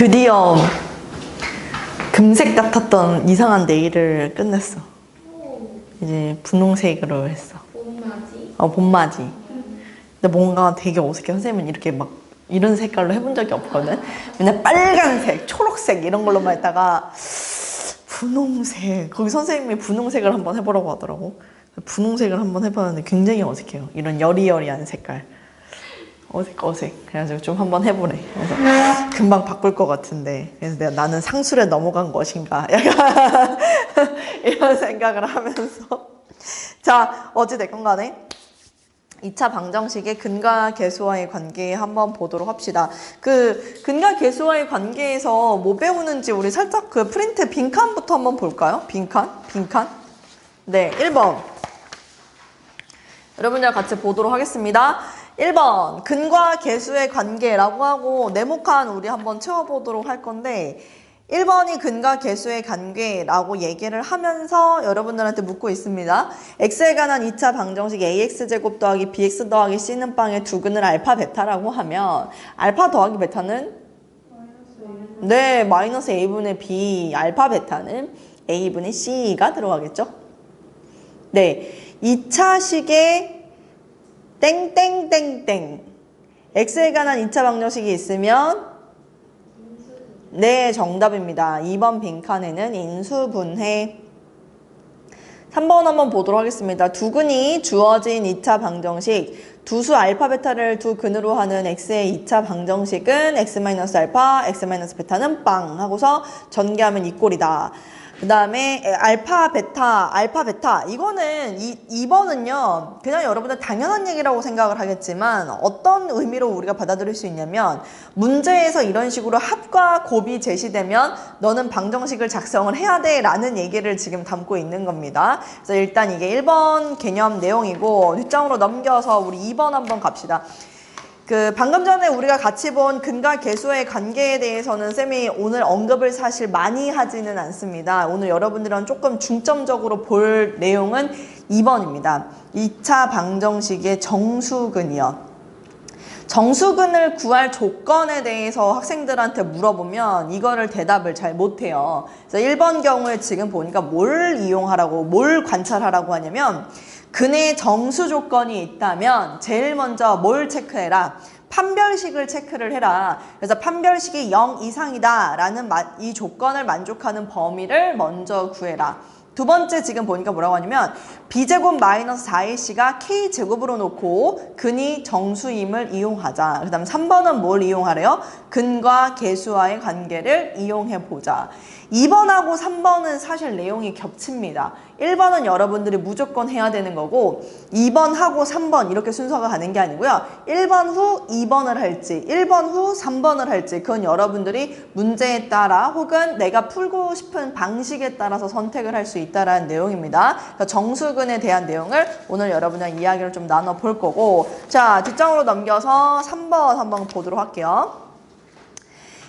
드디어 금색 같았던 이상한 네일을 끝냈어. 이제 분홍색으로 했어. 봄맞이? 봄맞이. 근데 뭔가 되게 어색해. 선생님은 이렇게 막 이런 색깔로 해본 적이 없거든. 맨날 빨간색, 초록색 이런 걸로만 했다가 분홍색. 거기 선생님이 분홍색을 한번 해보라고 하더라고. 분홍색을 한번 해봤는데 굉장히 어색해요. 이런 여리여리한 색깔. 어색. 그래가지고 좀 한번 해보래. 그래서 금방 바꿀 것 같은데. 그래서 나는 상술에 넘어간 것인가. 약간 이런 생각을 하면서. 자, 어찌됐건 간에 2차 방정식의 근과 계수와의 관계 한번 보도록 합시다. 그 근과 계수와의 관계에서 뭐 배우는지 우리 살짝 그 프린트 빈칸부터 한번 볼까요? 빈칸? 네, 1번. 여러분들과 같이 보도록 하겠습니다. 1번 근과 계수의 관계라고 하고 네모칸 우리 한번 채워보도록 할 건데 1번이 근과 계수의 관계라고 얘기를 하면서 여러분들한테 묻고 있습니다. x에 관한 2차 방정식 ax제곱 더하기 bx 더하기 c는 빵의 두 근을 알파 베타라고 하면 알파 더하기 베타는 네, 마이너스 a분의 b, 알파 베타는 a분의 c가 들어가겠죠? 네, 2차식의 땡땡땡땡 x에 관한 2차 방정식이 있으면 네, 정답입니다. 2번 빈칸에는 인수분해. 3번 한번 보도록 하겠습니다. 두 근이 주어진 2차 방정식 두수 알파 베타를 두 근으로 하는 x의 2차 방정식은 x-알파, x-베타는 빵 하고서 전개하면 이 꼴이다. 그 다음에 알파 베타 이거는 2번은요 그냥 여러분들 당연한 얘기라고 생각을 하겠지만 어떤 의미로 우리가 받아들일 수 있냐면 문제에서 이런 식으로 합과 곱이 제시되면 너는 방정식을 작성을 해야 돼 라는 얘기를 지금 담고 있는 겁니다. 그래서 일단 이게 1번 개념 내용이고 뒷장으로 넘겨서 우리 2번 한번 갑시다. 그 방금 전에 우리가 같이 본 근과 계수의 관계에 대해서는 쌤이 오늘 언급을 사실 많이 하지는 않습니다. 오늘 여러분들은 조금 중점적으로 볼 내용은 2번입니다. 2차 방정식의 정수근이요. 정수근을 구할 조건에 대해서 학생들한테 물어보면 이거를 대답을 잘 못해요. 그래서 1번 경우에 지금 보니까 뭘 이용하라고, 뭘 관찰하라고 하냐면 근의 정수 조건이 있다면 제일 먼저 뭘 체크해라? 판별식을 체크를 해라. 그래서 판별식이 0 이상이다 라는 이 조건을 만족하는 범위를 먼저 구해라. 두 번째 지금 보니까 뭐라고 하냐면 b제곱 마이너스 4ac가 k제곱으로 놓고 근이 정수임을 이용하자. 그 다음 3번은 뭘 이용하래요? 근과 계수와의 관계를 이용해보자. 2번하고 3번은 사실 내용이 겹칩니다. 1번은 여러분들이 무조건 해야 되는 거고 2번하고 3번 이렇게 순서가 가는 게 아니고요. 1번 후 2번을 할지 1번 후 3번을 할지 그건 여러분들이 문제에 따라 혹은 내가 풀고 싶은 방식에 따라서 선택을 할 수 있다는 내용입니다. 그러니까 정수근에 대한 내용을 오늘 여러분이랑 이야기를 좀 나눠볼 거고 자 뒷장으로 넘겨서 3번 한번 보도록 할게요.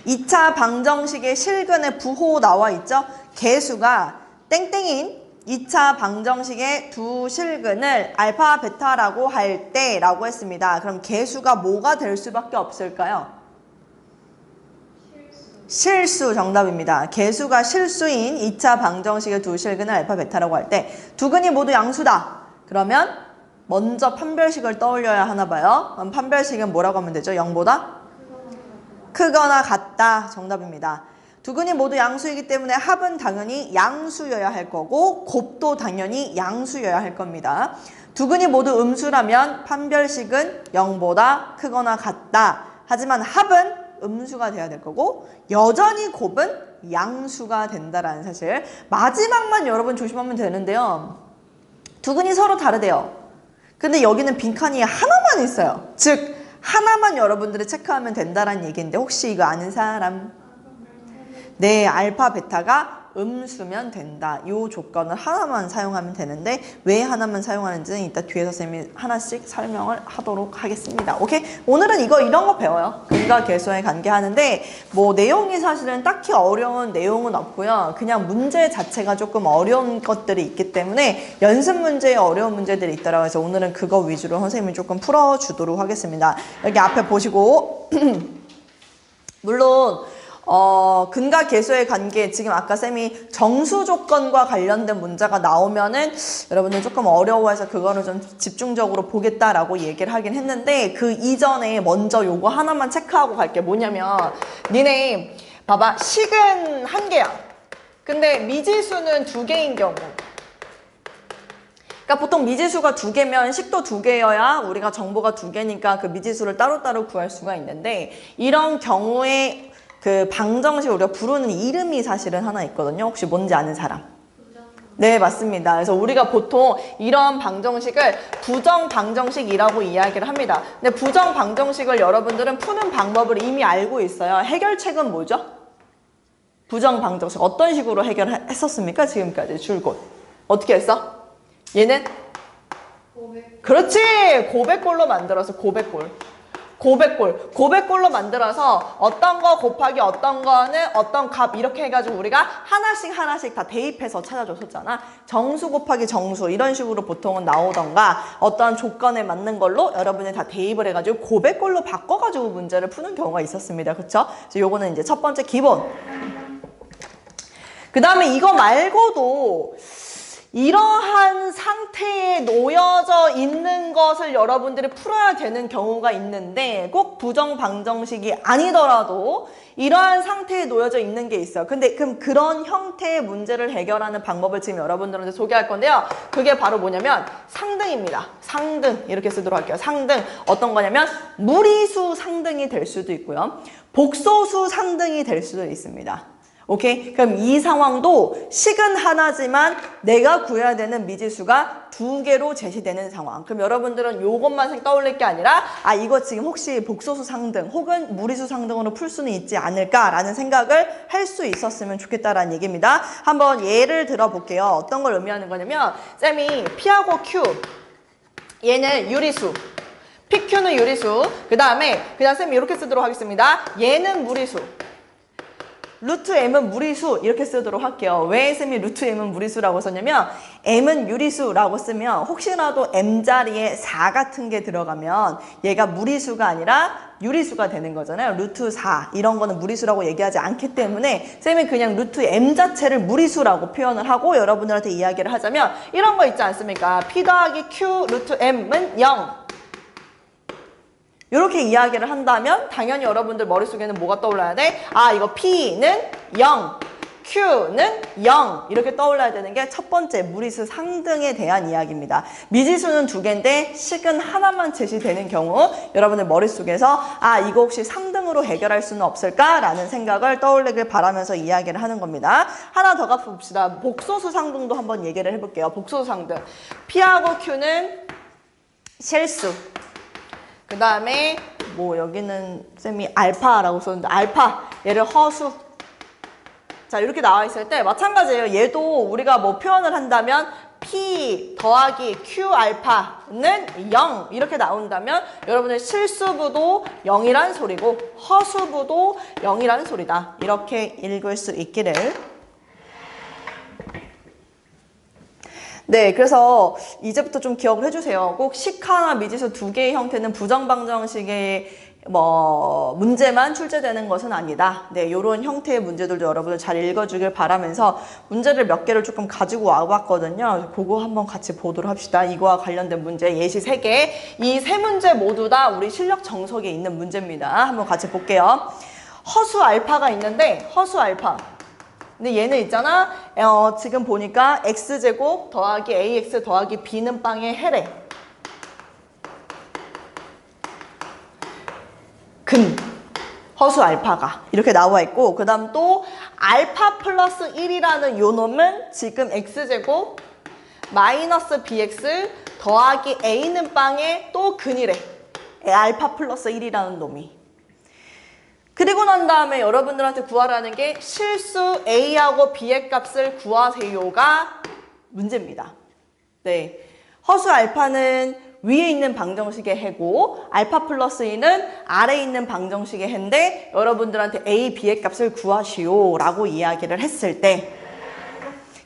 2차 방정식의 실근의 부호 나와 있죠? 계수가 땡땡인 2차 방정식의 두 실근을 알파 베타라고 할 때 라고 했습니다. 그럼 계수가 뭐가 될 수밖에 없을까요? 실수 정답입니다. 계수가 실수인 2차 방정식의 두 실근을 알파 베타라고 할 때 두 근이 모두 양수다. 그러면 먼저 판별식을 떠올려야 하나 봐요. 그럼 판별식은 뭐라고 하면 되죠? 0보다? 크거나 같다. 정답입니다. 두 근이 모두 양수이기 때문에 합은 당연히 양수여야 할 거고 곱도 당연히 양수여야 할 겁니다. 두 근이 모두 음수라면 판별식은 0보다 크거나 같다. 하지만 합은 음수가 돼야 될 거고 여전히 곱은 양수가 된다라는 사실. 마지막만 여러분 조심하면 되는데요. 두 근이 서로 다르대요. 근데 여기는 빈칸이 하나만 있어요. 즉 하나만 여러분들이 체크하면 된다는 얘기인데 혹시 이거 아는 사람? 네, 알파 베타가 음수면 된다. 이 조건을 하나만 사용하면 되는데 왜 하나만 사용하는지는 이따 뒤에서 쌤이 하나씩 설명을 하도록 하겠습니다. 오케이? 오늘은 이런 거 배워요. 근과 계수와의 관계 하는데 뭐 내용이 사실은 딱히 어려운 내용은 없고요. 그냥 문제 자체가 조금 어려운 것들이 있기 때문에 연습 문제에 어려운 문제들이 있더라고요. 그래서 오늘은 그거 위주로 선생님이 조금 풀어주도록 하겠습니다. 여기 앞에 보시고 물론 근과 계수의 관계, 지금 아까 쌤이 정수 조건과 관련된 문제가 나오면은 여러분들 조금 어려워해서 그거를 좀 집중적으로 보겠다라고 얘기를 하긴 했는데, 그 이전에 먼저 요거 하나만 체크하고 갈게. 뭐냐면 니네 봐봐, 식은 한 개야. 근데 미지수는 두 개인 경우, 그러니까 보통 미지수가 두 개면 식도 두 개여야 우리가 정보가 두 개니까 그 미지수를 따로따로 구할 수가 있는데, 이런 경우에 그 방정식 우리가 부르는 이름이 사실은 하나 있거든요. 혹시 뭔지 아는 사람? 네, 맞습니다. 그래서 우리가 보통 이런 방정식을 부정 방정식이라고 이야기를 합니다. 근데 부정 방정식을 여러분들은 푸는 방법을 이미 알고 있어요. 해결책은 뭐죠? 부정 방정식 어떤 식으로 해결했었습니까? 지금까지 줄곧 어떻게 했어? 얘는? 그렇지! 고백골로 만들어서 고백골로 만들어서 어떤 거 곱하기 어떤 거는 어떤 값 이렇게 해가지고 우리가 하나씩 다 대입해서 찾아줬었잖아. 정수 곱하기 정수 이런 식으로 보통은 나오던가, 어떠한 조건에 맞는 걸로 여러분이 다 대입을 해가지고 고백골로 바꿔가지고 문제를 푸는 경우가 있었습니다. 그쵸? 그래서 요거는 이제 첫 번째 기본. 그 다음에 이거 말고도 이러한 상태에 놓여져 있는 것을 여러분들이 풀어야 되는 경우가 있는데, 꼭 부정 방정식이 아니더라도 이러한 상태에 놓여져 있는 게 있어요. 근데 그럼 그런 형태의 문제를 해결하는 방법을 지금 여러분들한테 소개할 건데요. 그게 바로 뭐냐면 상등입니다. 상등 이렇게 쓰도록 할게요. 상등 어떤 거냐면 무리수 상등이 될 수도 있고요. 복소수 상등이 될 수도 있습니다. 오케이? 그럼 이 상황도 식은 하나지만 내가 구해야 되는 미지수가 두 개로 제시되는 상황. 그럼 여러분들은 요것만 떠올릴 게 아니라, 아, 이거 지금 혹시 복소수 상등 혹은 무리수 상등으로 풀 수는 있지 않을까라는 생각을 할 수 있었으면 좋겠다라는 얘기입니다. 한번 예를 들어볼게요. 어떤 걸 의미하는 거냐면, 쌤이 P하고 Q, 얘는 유리수, PQ는 유리수, 그 다음에 그냥 쌤이 이렇게 쓰도록 하겠습니다. 얘는 무리수, 루트 m은 무리수 이렇게 쓰도록 할게요. 왜 쌤이 루트 m은 무리수라고 썼냐면, m은 유리수라고 쓰면 혹시라도 m자리에 4 같은 게 들어가면 얘가 무리수가 아니라 유리수가 되는 거잖아요. 루트 4 이런 거는 무리수라고 얘기하지 않기 때문에 쌤이 그냥 루트 m 자체를 무리수라고 표현을 하고 여러분들한테 이야기를 하자면, 이런 거 있지 않습니까? p 더하기 q 루트 m은 0 이렇게 이야기를 한다면 당연히 여러분들 머릿속에는 뭐가 떠올라야 돼? 아, 이거 P는 0, Q는 0 이렇게 떠올라야 되는 게 첫 번째 무리수 상등에 대한 이야기입니다. 미지수는 두 개인데 식은 하나만 제시되는 경우 여러분들 머릿속에서 아, 이거 혹시 상등으로 해결할 수는 없을까라는 생각을 떠올리길 바라면서 이야기를 하는 겁니다. 하나 더 가봅시다. 복소수 상등도 한번 얘기를 해볼게요. 복소수 상등. P하고 Q는 실수, 그 다음에 뭐 여기는 쌤이 알파라고 썼는데 알파, 얘를 허수. 자, 이렇게 나와 있을 때 마찬가지예요. 얘도 우리가 뭐 표현을 한다면 P 더하기 Q 알파는 0 이렇게 나온다면 여러분의 실수부도 0이란 소리고 허수부도 0이란 소리다. 이렇게 읽을 수 있기를. 네, 그래서 이제부터 좀 기억을 해주세요. 꼭 식하나 미지수 두 개의 형태는 부정방정식의 문제만 출제되는 것은 아니다. 네, 이런 형태의 문제들도 여러분들 잘 읽어주길 바라면서 문제를 몇 개를 조금 가지고 와봤거든요. 그거 한번 같이 보도록 합시다. 이거와 관련된 문제 예시 3개. 이 세 문제 모두 다 우리 실력 정석에 있는 문제입니다. 한번 같이 볼게요. 허수 알파가 있는데 허수 알파. 근데 얘는 있잖아. 지금 보니까 x제곱 더하기 ax 더하기 b는 빵의 해래. 근 허수 알파가 이렇게 나와 있고, 그 다음 또 알파 플러스 1이라는 요 놈은 지금 x제곱 마이너스 bx 더하기 a는 빵의 또 근이래. 알파 플러스 1이라는 놈이. 그리고 난 다음에 여러분들한테 구하라는 게 실수 A하고 B의 값을 구하세요가 문제입니다. 네, 허수 알파는 위에 있는 방정식의 해고 알파 플러스 2는 아래에 있는 방정식의 해인데 여러분들한테 A, B의 값을 구하시오 라고 이야기를 했을 때,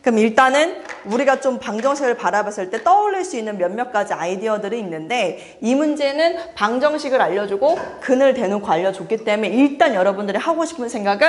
그럼 일단은 우리가 좀 방정식을 바라봤을 때 떠올릴 수 있는 몇몇 가지 아이디어들이 있는데 이 문제는 방정식을 알려주고 근을 대놓고 알려줬기 때문에 일단 여러분들이 하고 싶은 생각은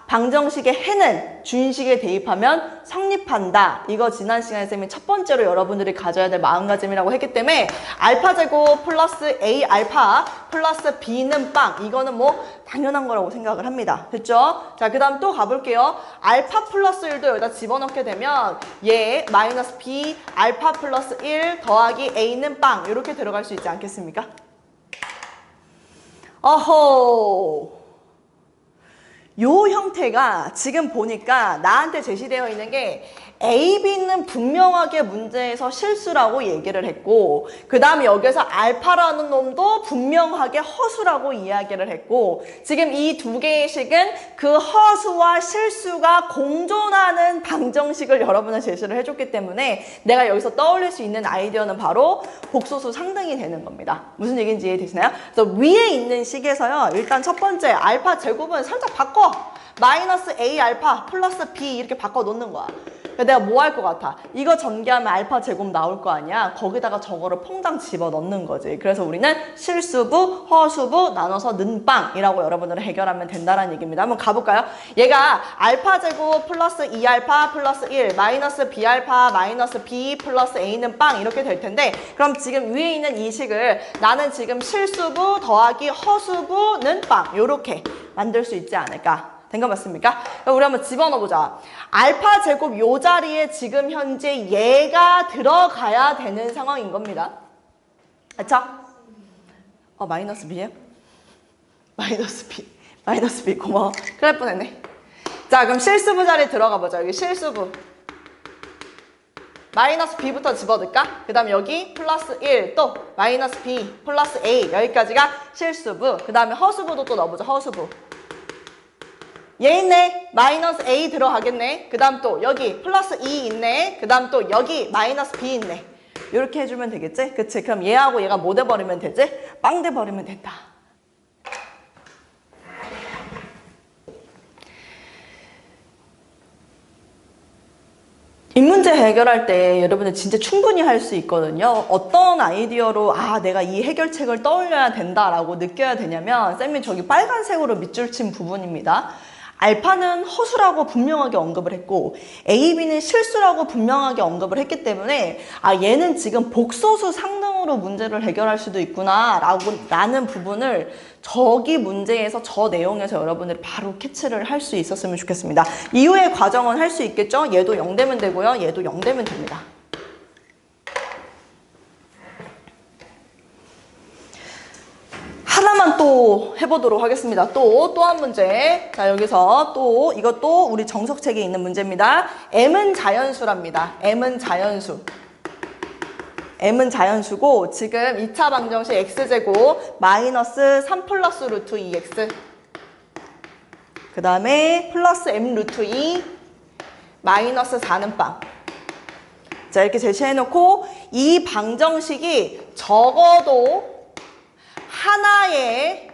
방정식의 해는 준식에 대입하면 성립한다. 이거 지난 시간에 쌤이 첫 번째로 여러분들이 가져야 될 마음가짐이라고 했기 때문에 알파제곱 플러스 A 알파 플러스 B는 빵. 이거는 뭐 당연한 거라고 생각을 합니다. 됐죠? 자, 그 다음 또 가볼게요. 알파 플러스 1도 여기다 집어넣게 되면 얘 마이너스 B 알파 플러스 1 더하기 A는 빵. 이렇게 들어갈 수 있지 않겠습니까? 어허. 요 형태가 지금 보니까 나한테 제시되어 있는 게 A, B는 분명하게 문제에서 실수라고 얘기를 했고 그 다음에 여기서 알파라는 놈도 분명하게 허수라고 이야기를 했고 지금 이 두 개의 식은 그 허수와 실수가 공존하는 방정식을 여러분은 제시를 해줬기 때문에 내가 여기서 떠올릴 수 있는 아이디어는 바로 복소수 상등이 되는 겁니다. 무슨 얘기인지 이해되시나요? 그래서 위에 있는 식에서요. 일단 첫 번째 알파 제곱은 살짝 바꿔. 마이너스 A 알파 플러스 B 이렇게 바꿔 놓는 거야. 내가 뭐 할 것 같아? 이거 전개하면 알파 제곱 나올 거 아니야? 거기다가 저거를 퐁당 집어 넣는 거지. 그래서 우리는 실수부, 허수부 나눠서 는빵이라고 여러분들은 해결하면 된다는 얘기입니다. 한번 가볼까요? 얘가 알파 제곱 플러스 2알파 플러스 1 마이너스 B알파 마이너스 B 플러스 A는 빵 이렇게 될 텐데 그럼 지금 위에 있는 이 식을 나는 지금 실수부 더하기 허수부는 빵 이렇게 만들 수 있지 않을까? 된 거 맞습니까? 그럼 우리 한번 집어넣어보자. 알파 제곱 요 자리에 지금 현재 얘가 들어가야 되는 상황인 겁니다. 그쵸? 마이너스 B예요? 마이너스 B. 마이너스 B 고마워. 큰일 날 뻔했네. 자, 그럼 실수부 자리에 들어가 보자. 여기 실수부. 마이너스 B부터 집어넣을까? 그 다음에 여기 플러스 1 또 마이너스 B 플러스 A 여기까지가 실수부. 그 다음에 허수부도 또 넣어보자. 허수부. 얘 있네. 마이너스 A 들어가겠네. 그 다음 또 여기 플러스 2 있네. 그 다음 또 여기 마이너스 B 있네. 이렇게 해주면 되겠지? 그치? 그럼 얘하고 얘가 뭐 돼버리면 되지? 빵 돼버리면 된다. 이 문제 해결할 때 여러분들 진짜 충분히 할 수 있거든요. 어떤 아이디어로 내가 이 해결책을 떠올려야 된다라고 느껴야 되냐면 쌤이 저기 빨간색으로 밑줄 친 부분입니다. 알파는 허수라고 분명하게 언급을 했고 A, B는 실수라고 분명하게 언급을 했기 때문에 얘는 지금 복소수 상등으로 문제를 해결할 수도 있구나 라는 부분을 저기 문제에서 저 내용에서 여러분들이 바로 캐치를 할 수 있었으면 좋겠습니다. 이후의 과정은 할 수 있겠죠? 얘도 0 되면 되고요. 얘도 0 되면 됩니다. 하나만 또 해보도록 하겠습니다. 또 한 문제. 자, 여기서 또 이것도 우리 정석책에 있는 문제입니다. M은 자연수랍니다. M은 자연수. M은 자연수고 지금 2차 방정식 X제곱 마이너스 3 플러스 루트 2X 그 다음에 플러스 M 루트 2 마이너스 4는 빵. 자, 이렇게 제시해놓고 이 방정식이 적어도 하나의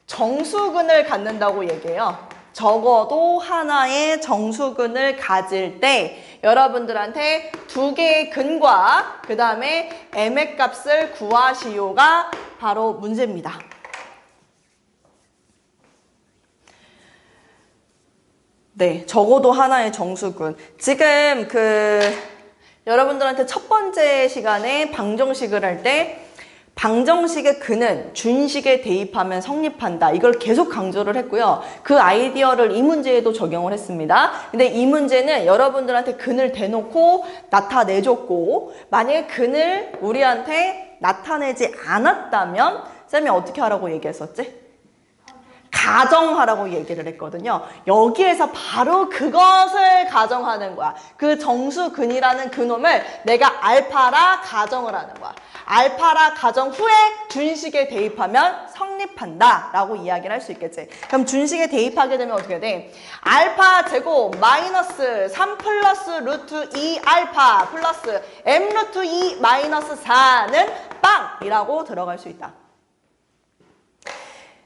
정수근을 갖는다고 얘기해요. 적어도 하나의 정수근을 가질 때 여러분들한테 두 개의 근과 그 다음에 m의 값을 구하시오가 바로 문제입니다. 네, 적어도 하나의 정수근. 지금 여러분들한테 첫 번째 시간에 방정식을 할 때 방정식의 근은 준식에 대입하면 성립한다. 이걸 계속 강조를 했고요. 그 아이디어를 이 문제에도 적용을 했습니다. 근데 이 문제는 여러분들한테 근을 대놓고 나타내줬고 만약에 근을 우리한테 나타내지 않았다면 쌤이 어떻게 하라고 얘기했었지? 가정하라고 얘기를 했거든요. 여기에서 바로 그것을 가정하는 거야. 그 정수근이라는 그놈을 내가 알파라 가정을 하는 거야. 알파라 가정 후에 준식에 대입하면 성립한다 라고 이야기를 할 수 있겠지. 그럼 준식에 대입하게 되면 어떻게 돼? 알파 제곱 마이너스 3 플러스 루트 2 알파 플러스 m 루트 2 마이너스 4는 빵이라고 들어갈 수 있다.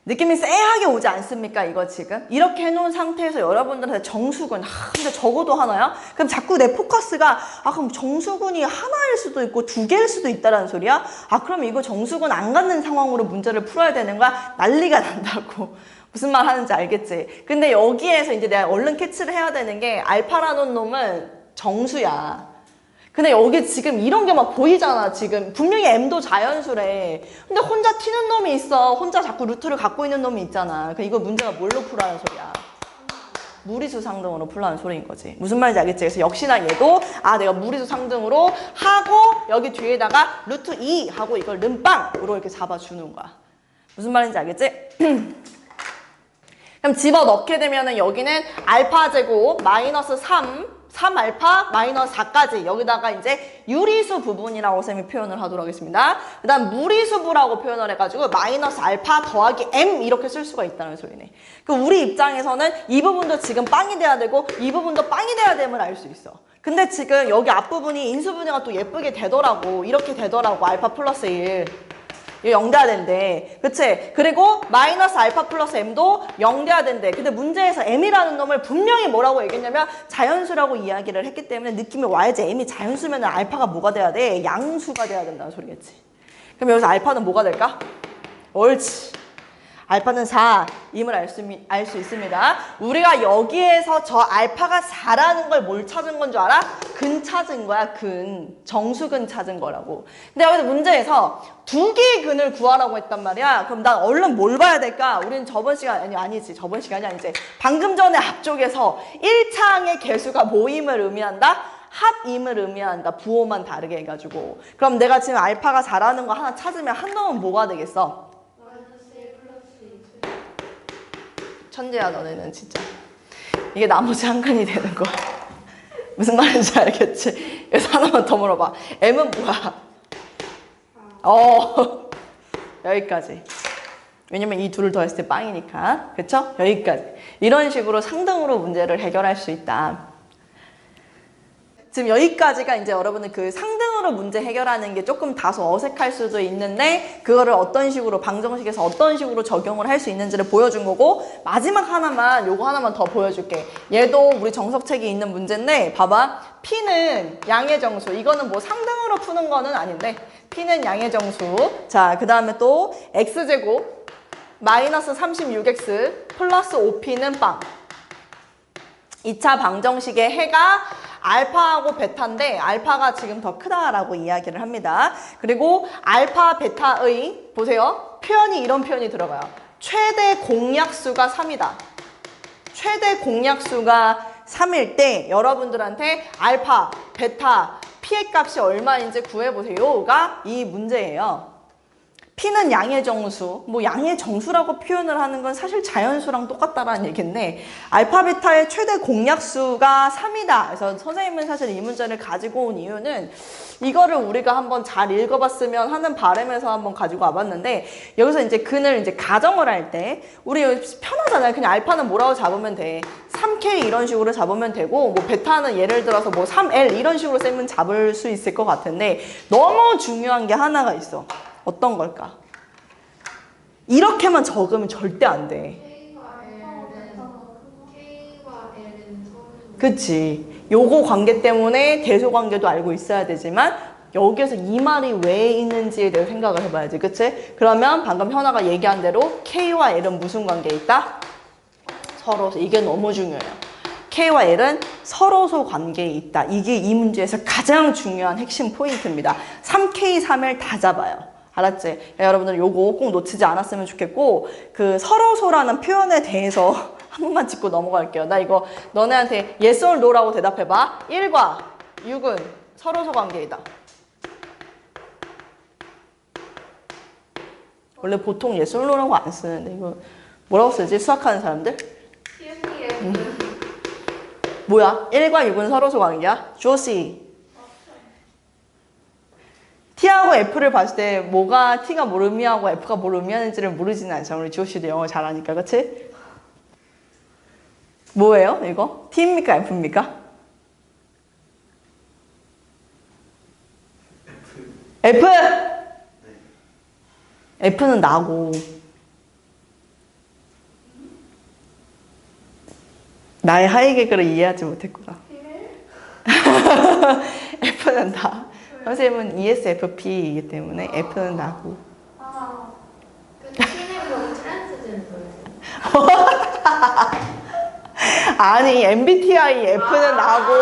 느낌이 쎄하게 오지 않습니까? 이거 지금 이렇게 해놓은 상태에서 여러분들한테 정수근 근데 적어도 하나야? 그럼 자꾸 내 포커스가 그럼 정수근이 하나일 수도 있고 두 개일 수도 있다라는 소리야? 그럼 이거 정수근 안 갖는 상황으로 문제를 풀어야 되는 거야? 난리가 난다고. 무슨 말 하는지 알겠지? 근데 여기에서 이제 내가 얼른 캐치를 해야 되는 게 알파라는 놈은 정수야. 근데 여기 지금 이런 게 막 보이잖아. 지금 분명히 M도 자연수래. 근데 혼자 튀는 놈이 있어. 혼자 자꾸 루트를 갖고 있는 놈이 있잖아. 그러니까 이거 문제가 뭘로 풀라는 소리야? 무리수 상등으로 풀라는 소리인 거지. 무슨 말인지 알겠지? 그래서 역시나 얘도 내가 무리수 상등으로 하고 여기 뒤에다가 루트 2 하고 이걸 름빵으로 이렇게 잡아주는 거야. 무슨 말인지 알겠지? 그럼 집어넣게 되면은 여기는 알파 제곱 마이너스 3알파 마이너스 4까지 여기다가 이제 유리수 부분이라고 쌤이 표현을 하도록 하겠습니다. 그 다음 무리수부라고 표현을 해가지고 마이너스 알파 더하기 m 이렇게 쓸 수가 있다는 소리네. 그럼 우리 입장에서는 이 부분도 지금 빵이 돼야 되고 이 부분도 빵이 돼야 됨을 알 수 있어. 근데 지금 여기 앞부분이 인수분해가 또 예쁘게 되더라고. 이렇게 되더라고. 알파 플러스 1. 이거 0 돼야 된대. 그치? 그리고 마이너스 알파 플러스 m도 0 돼야 된대. 근데 문제에서 m이라는 놈을 분명히 뭐라고 얘기했냐면 자연수라고 이야기를 했기 때문에 느낌이 와야지. m이 자연수면 알파가 뭐가 돼야 돼? 양수가 돼야 된다는 소리겠지. 그럼 여기서 알파는 뭐가 될까? 옳지. 알파는 4임을 알 수 있습니다. 우리가 여기에서 저 알파가 4라는 걸 뭘 찾은 건 줄 알아? 근 찾은 거야. 근. 정수근 찾은 거라고. 근데 여기서 문제에서 두 개의 근을 구하라고 했단 말이야. 그럼 난 얼른 뭘 봐야 될까? 우리는 저번 시간, 아니지. 저번 시간이 아니지. 방금 전에 앞쪽에서 1차항의 개수가 모임을 의미한다? 합임을 의미한다. 부호만 다르게 해가지고. 그럼 내가 지금 알파가 4라는 거 하나 찾으면 한 놈은 뭐가 되겠어? 천재야 너네는 진짜. 이게 나머지 한 칸이 되는 거야. 무슨 말인지 알겠지? 그래서 하나만 더 물어봐. M은 뭐야? 여기까지. 왜냐면 이 둘을 더했을 때 빵이니까. 그쵸? 여기까지. 이런 식으로 상등으로 문제를 해결할 수 있다. 지금 여기까지가 이제 여러분은 그 상등으로 문제 해결하는 게 조금 다소 어색할 수도 있는데 그거를 어떤 식으로 방정식에서 어떤 식으로 적용을 할 수 있는지를 보여준 거고 마지막 하나만 요거 하나만 더 보여줄게. 얘도 우리 정석책에 있는 문제인데 봐봐. P는 양의 정수. 이거는 뭐 상등으로 푸는 거는 아닌데 P는 양의 정수. 자, 그 다음에 또 X제곱 마이너스 36X 플러스 5P는 빵. 2차 방정식의 해가 알파하고 베타인데 알파가 지금 더 크다라고 이야기를 합니다. 그리고 알파 베타의 보세요. 표현이 이런 표현이 들어가요. 최대 공약수가 3이다. 최대 공약수가 3일 때 여러분들한테 알파, 베타, P의 값이 얼마인지 구해보세요가 이 문제예요. P는 양의 정수, 뭐 양의 정수라고 표현을 하는 건 사실 자연수랑 똑같다라는 얘기인데 알파, 베타의 최대 공약수가 3이다. 그래서 선생님은 사실 이 문제를 가지고 온 이유는 이거를 우리가 한번 잘 읽어봤으면 하는 바람에서 한번 가지고 와봤는데 여기서 이제 근을 이제 가정을 할 때 우리 편하잖아요. 그냥 알파는 뭐라고 잡으면 돼. 3K 이런 식으로 잡으면 되고 뭐 베타는 예를 들어서 뭐 3L 이런 식으로 쌤은 잡을 수 있을 것 같은데 너무 중요한 게 하나가 있어. 어떤 걸까? 이렇게만 적으면 절대 안 돼. 그치. 요거 관계 때문에 대소 관계도 알고 있어야 되지만 여기에서 이 말이 왜 있는지에 대해 생각을 해봐야지. 그치? 그러면 방금 현아가 얘기한 대로 K와 L은 무슨 관계에 있다? 서로소. 이게 너무 중요해요. K와 L은 서로소 관계에 있다. 이게 이 문제에서 가장 중요한 핵심 포인트입니다. 3K, 3L 다 잡아요. 알았지? 여러분들 요거 꼭 놓치지 않았으면 좋겠고 그 서로소라는 표현에 대해서 한 번만 짚고 넘어갈게요. 나 이거 너네한테 yes or no라고 대답해봐. 1과 6은 서로소 관계이다. 원래 보통 yes or no라고 안 쓰는데 이거 뭐라고 쓰지? 수학하는 사람들? 뭐야? 1과 6은 서로소 관계야? 조시 T하고 F를 봤을 때 뭐가 T가 뭘 의미하고 F가 뭘 의미하는지를 모르지는 않잖아. 우리 지호씨도 영어 잘하니까. 그치? 뭐예요 이거? T입니까 F입니까? F! F는 나고 나의 하이 개그를 이해하지 못했구나. F는 나. 선생님은 ESFP이기 때문에 F는 나고. 그 T는 거는 트랜스젠더예요. 아니 MBTI F는 나고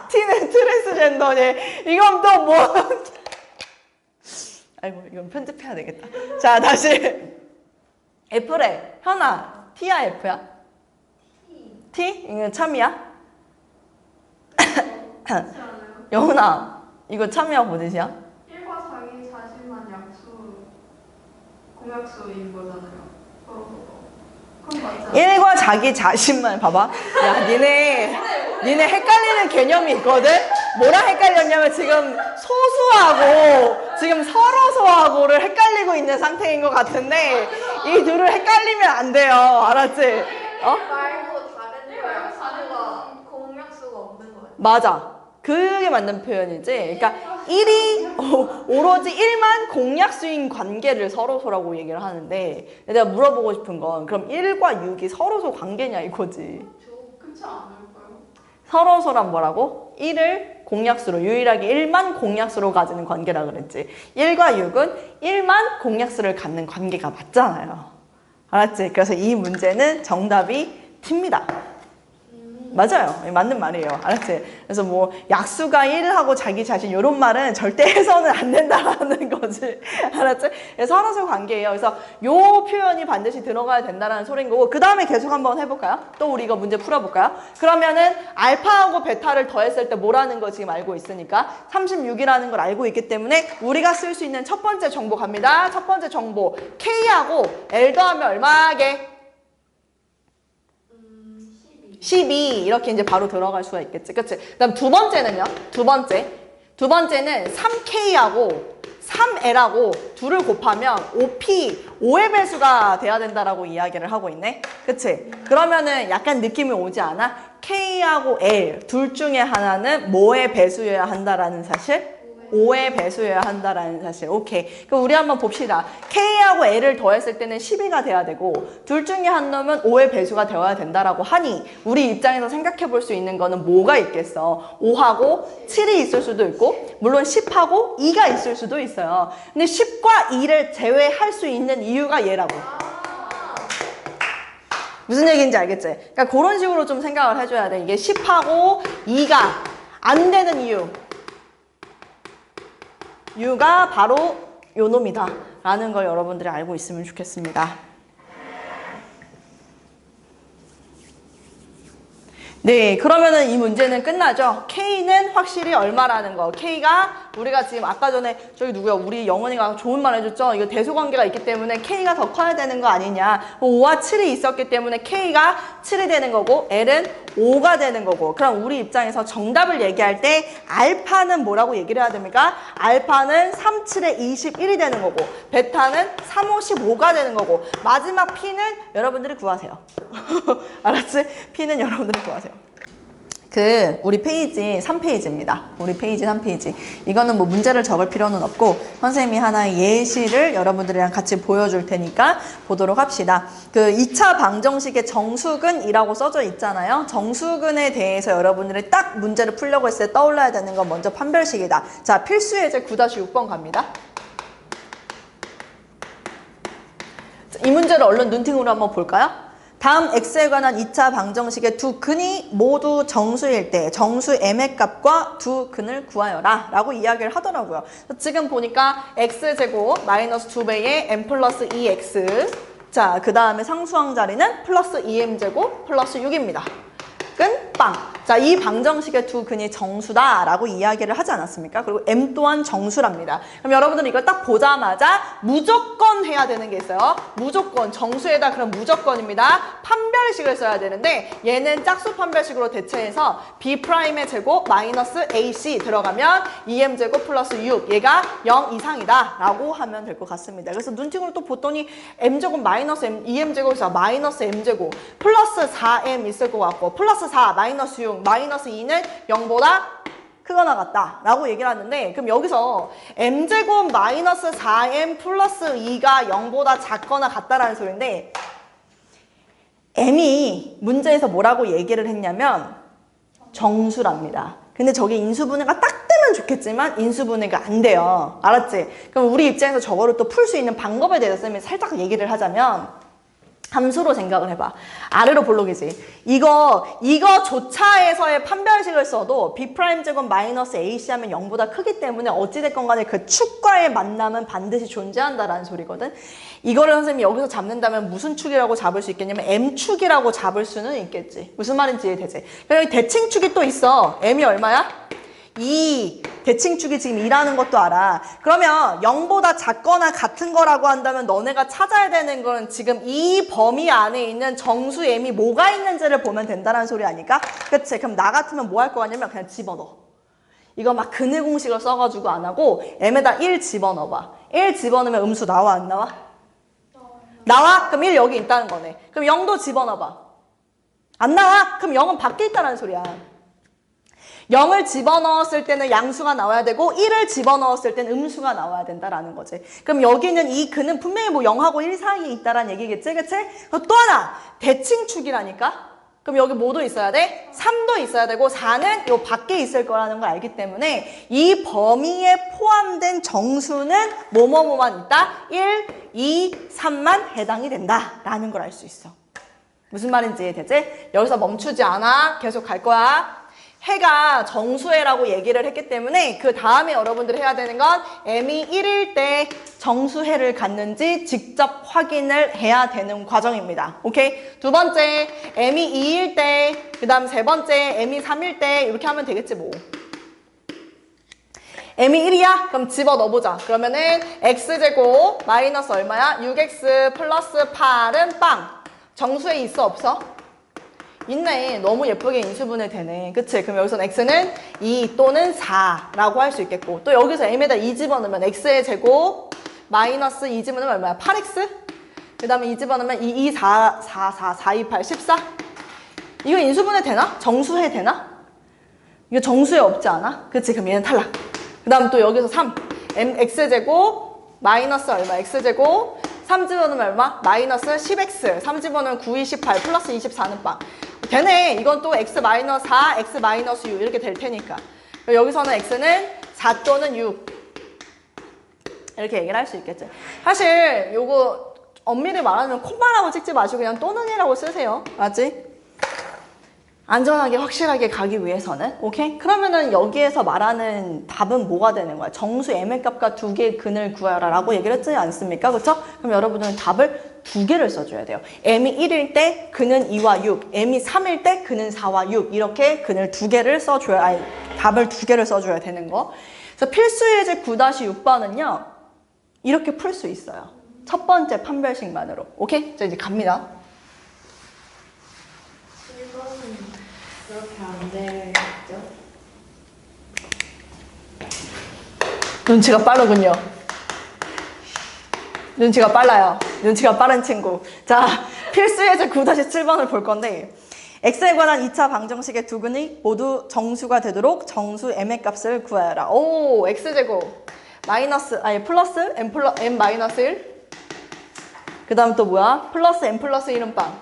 T는 트랜스젠더니 이건 또 뭐? 아이고 이건 편집해야 되겠다. 자 다시 F래. 현아 T야 F야? T? 이거 참이야? 영훈아 이거 참이야 버짓이야? 일과 자기 자신만 공약수인 거잖아요. 그럼 맞잖아. 일과 자기 자신만 봐봐. 야 니네 헷갈리는 개념이 있거든? 뭐랑 헷갈렸냐면 지금 소수하고 지금 서로소하고를 헷갈리고 있는 상태인 것 같은데 이 둘을 헷갈리면 안 돼요. 알았지? 어? 말고 다른 거야. 공약수가 없는 거야. 맞아. 그게 맞는 표현이지. 그러니까 1이 오로지 1만 공약수인 관계를 서로소라고 얘기를 하는데 내가 물어보고 싶은 건 그럼 1과 6이 서로소 관계냐 이거지. 그렇지 않을까요? 서로소란 뭐라고? 1을 공약수로 유일하게 1만 공약수로 가지는 관계라 그랬지. 1과 6은 1만 공약수를 갖는 관계가 맞잖아요. 알았지? 그래서 이 문제는 정답이 T입니다. 맞아요. 맞는 말이에요. 알았지? 그래서 뭐 약수가 1하고 자기 자신 이런 말은 절대 해서는 안 된다라는 거지. 알았지? 서로서 관계예요. 그래서 요 표현이 반드시 들어가야 된다라는 소리인 거고 그 다음에 계속 한번 해볼까요? 또 우리 이거 문제 풀어볼까요? 그러면은 알파하고 베타를 더했을 때 뭐라는 거 지금 알고 있으니까 36이라는 걸 알고 있기 때문에 우리가 쓸 수 있는 첫 번째 정보 갑니다. 첫 번째 정보 K하고 L 더하면 얼마게? 12 이렇게 이제 바로 들어갈 수가 있겠지. 그치? 그 다음 두 번째는요. 두 번째는 3K하고 3L하고 둘을 곱하면 5P, 5의 배수가 돼야 된다라고 이야기를 하고 있네. 그치? 그러면은 약간 느낌이 오지 않아? K하고 L 둘 중에 하나는 뭐의 배수여야 한다라는 사실? 5의 배수여야 한다라는 사실. 오케이. 그럼 우리 한번 봅시다. K하고 L을 더했을 때는 12가 돼야 되고 둘 중에 한 놈은 5의 배수가 되어야 된다라고 하니 우리 입장에서 생각해 볼 수 있는 거는 뭐가 있겠어? 5하고 7이 있을 수도 있고 물론 10하고 2가 있을 수도 있어요. 근데 10과 2를 제외할 수 있는 이유가 얘라고. 무슨 얘기인지 알겠지? 그러니까 그런 식으로 좀 생각을 해줘야 돼. 이게 10하고 2가 안 되는 이유가 바로 요 놈이다 라는 걸 여러분들이 알고 있으면 좋겠습니다. 네, 그러면은 이 문제는 끝나죠. K는 확실히 얼마라는 거. K가 우리가 지금 아까 전에 저기 누구야? 우리 영원이가 좋은 말 해줬죠. 이거 대소관계가 있기 때문에 K가 더 커야 되는 거 아니냐. 5와 7이 있었기 때문에 K가 7이 되는 거고 L은 5가 되는 거고. 그럼 우리 입장에서 정답을 얘기할 때 알파는 뭐라고 얘기를 해야 됩니까? 알파는 3, 7에 21이 되는 거고 베타는 3, 5, 15가 되는 거고 마지막 P는 여러분들이 구하세요. 알았지? P는 여러분들이 구하세요. 우리 페이지 3페이지입니다. 우리 페이지 3페이지. 이거는 뭐 문제를 적을 필요는 없고 선생님이 하나의 예시를 여러분들이랑 같이 보여줄 테니까 보도록 합시다. 2차 방정식의 정수근이라고 써져 있잖아요. 정수근에 대해서 여러분들이 딱 문제를 풀려고 했을 때 떠올라야 되는 건 먼저 판별식이다. 자, 필수 예제 9-6번 갑니다. 이 문제를 얼른 눈팅으로 한번 볼까요? 다음 x에 관한 2차 방정식의 두 근이 모두 정수일 때 정수 m의 값과 두 근을 구하여라 라고 이야기를 하더라고요. 지금 보니까 x제곱 마이너스 2배의 m 플러스 2x 자, 그 다음에 상수항 자리는 플러스 2m제곱 플러스 6입니다. 근, 빵. 자, 이 방정식의 두 근이 정수다라고 이야기를 하지 않았습니까? 그리고 M 또한 정수랍니다. 그럼 여러분들은 이걸 딱 보자마자 무조건 해야 되는 게 있어요. 무조건. 정수에다 그럼 무조건입니다. 판별식을 써야 되는데 얘는 짝수 판별식으로 대체해서 B'의 제곱 마이너스 AC 들어가면 2M제곱 플러스 6 얘가 0 이상이다 라고 하면 될 것 같습니다. 그래서 눈팅으로 또 보더니 M제곱 마이너스 M, 2M제곱에서 마이너스 M제곱 플러스 4M 있을 것 같고 플러스 4 마이너스 6 마이너스 2는 0보다 크거나 같다 라고 얘기를 하는데 그럼 여기서 m제곱 마이너스 4m 플러스 2가 0보다 작거나 같다라는 소리인데 m이 문제에서 뭐라고 얘기를 했냐면 정수랍니다. 근데 저게 인수분해가 딱 되면 좋겠지만 인수분해가 안 돼요. 알았지? 그럼 우리 입장에서 저거를 또 풀 수 있는 방법에 대해서 쌤이 살짝 얘기를 하자면 함수로 생각을 해봐. 아래로 볼록이지. 이거조차에서의 판별식을 써도 B'제곱 마이너스 AC 하면 0보다 크기 때문에 어찌됐건 간에 그 축과의 만남은 반드시 존재한다라는 소리거든. 이거를 선생님이 여기서 잡는다면 무슨 축이라고 잡을 수 있겠냐면 M축이라고 잡을 수는 있겠지. 무슨 말인지 이해되지? 그리고 여기 대칭축이 또 있어. M이 얼마야? 2. 대칭축이 지금 2라는 것도 알아. 그러면 0보다 작거나 같은 거라고 한다면 너네가 찾아야 되는 건 지금 이 범위 안에 있는 정수 m이 뭐가 있는지를 보면 된다는 소리 아닐까? 그치? 그럼 나 같으면 뭐 할 거 같냐면 그냥 집어넣어. 이거 막 근의 공식을 써가지고 안 하고 m에다 1 집어넣어봐. 1 집어넣으면 음수 나와 안 나와? 나와? 그럼 1 여기 있다는 거네. 그럼 0도 집어넣어봐. 안 나와? 그럼 0은 밖에 있다는 소리야. 0을 집어넣었을 때는 양수가 나와야 되고 1을 집어넣었을 때는 음수가 나와야 된다라는 거지. 그럼 여기는 이 근은 분명히 뭐 0하고 1 사이에 있다라는 얘기겠지? 그치? 또 하나 대칭축이라니까? 그럼 여기 뭐도 있어야 돼? 3도 있어야 되고 4는 요 밖에 있을 거라는 걸 알기 때문에 이 범위에 포함된 정수는 뭐뭐뭐만 있다? 1, 2, 3만 해당이 된다라는 걸 알 수 있어. 무슨 말인지 이해되지? 여기서 멈추지 않아. 계속 갈 거야. 해가 정수해라고 얘기를 했기 때문에 그 다음에 여러분들이 해야 되는 건 m이 1일 때 정수해를 갖는지 직접 확인을 해야 되는 과정입니다. 오케이? 두 번째, m이 2일 때, 그 다음 세 번째, m이 3일 때 이렇게 하면 되겠지 뭐. m이 1이야? 그럼 집어넣어보자. 그러면은 x제곱 마이너스 얼마야? 6x 플러스 8은 빵. 정수해 있어 없어? 있네. 너무 예쁘게 인수분해 되네. 그치? 그럼 여기서는 x는 2 또는 4라고 할 수 있겠고 또 여기서 m에다 2 집어넣으면 x의 제곱 마이너스 2 집어넣으면 얼마야? 8x? 그 다음에 2 집어넣으면 2, 2, 4, 4, 4, 4, 2, 8, 14? 이거 인수분해 되나? 정수해 되나? 이거 정수해 없지 않아? 그치? 그럼 얘는 탈락. 그 다음 또 여기서 3 x제곱 마이너스 얼마? x제곱 3 집어넣으면 얼마? 마이너스 10x 3 집어넣으면 9, 28 플러스 24는 빵. 되네. 이건 또 x 마이너스 4, x 마이너스 6 이렇게 될 테니까. 여기서는 x는 4 또는 6 이렇게 얘기를 할 수 있겠지. 사실 요거 엄밀히 말하면 콤마라고 찍지 마시고 그냥 또는이라고 쓰세요. 맞지? 안전하게 확실하게 가기 위해서는. 오케이? 그러면은 여기에서 말하는 답은 뭐가 되는 거야? 정수 m의 값과 두 개의 근을 구하라 라고 얘기를 했지 않습니까? 그쵸? 그럼 여러분들은 답을 두 개를 써줘야 돼요. m이 1일 때 근은 2와 6, m이 3일 때 근은 4와 6 이렇게 근을 두 개를 써줘야, 아니 답을 두 개를 써줘야 되는 거. 그래서 필수 예제 9-6번은요 이렇게 풀 수 있어요. 첫 번째 판별식만으로. 오케이? 자 이제 갑니다. 1번은 그렇게 안 되겠죠? 눈치가 빠르군요. 눈치가 빨라요. 눈치가 빠른 친구. 자, 필수 예제 9-7번을 볼 건데 x에 관한 2차 방정식의 두 근이 모두 정수가 되도록 정수 m의 값을 구하여라. 오, x제곱 마이너스, 아니 플러스 m 마이너스 1. 그 다음 또 뭐야? 플러스 m 플러스 1은 빵.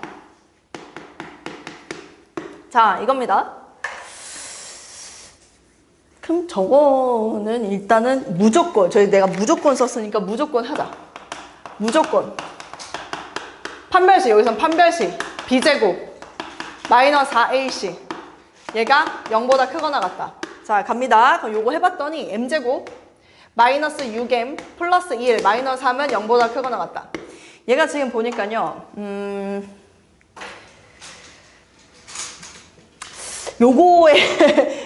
자, 이겁니다. 그럼 저거는 일단은 무조건, 내가 무조건 썼으니까 무조건 하자. 무조건. 판별식, 여기선 판별식. b제곱 마이너스 4ac. 얘가 0보다 크거나 같다. 자, 갑니다. 그럼 요거 해봤더니 m제곱 마이너스 6m 플러스 1 마이너스 3은 0보다 크거나 같다. 얘가 지금 보니까요. 요거의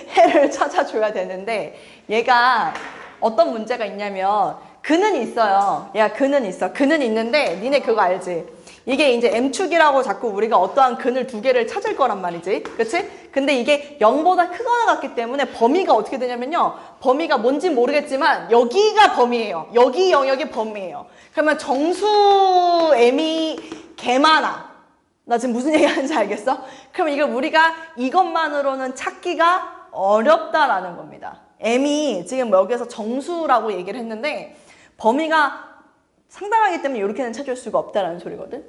해를 찾아줘야 되는데 얘가 어떤 문제가 있냐면 근은 있어요. 얘가 근은 있어. 근은 있는데 니네 그거 알지? 이게 이제 M축이라고 자꾸 우리가 어떠한 근을 두 개를 찾을 거란 말이지. 그치? 근데 이게 0보다 크거나 같기 때문에 범위가 어떻게 되냐면요. 범위가 뭔지 모르겠지만 여기가 범위예요. 여기 영역이 범위예요. 그러면 정수 M이 개 많아. 나 지금 무슨 얘기 하는지 알겠어? 그럼 이거 우리가 이것만으로는 찾기가 어렵다라는 겁니다. M이 지금 여기서 정수라고 얘기를 했는데 범위가 상당하기 때문에 이렇게는 찾을 수가 없다라는 소리거든.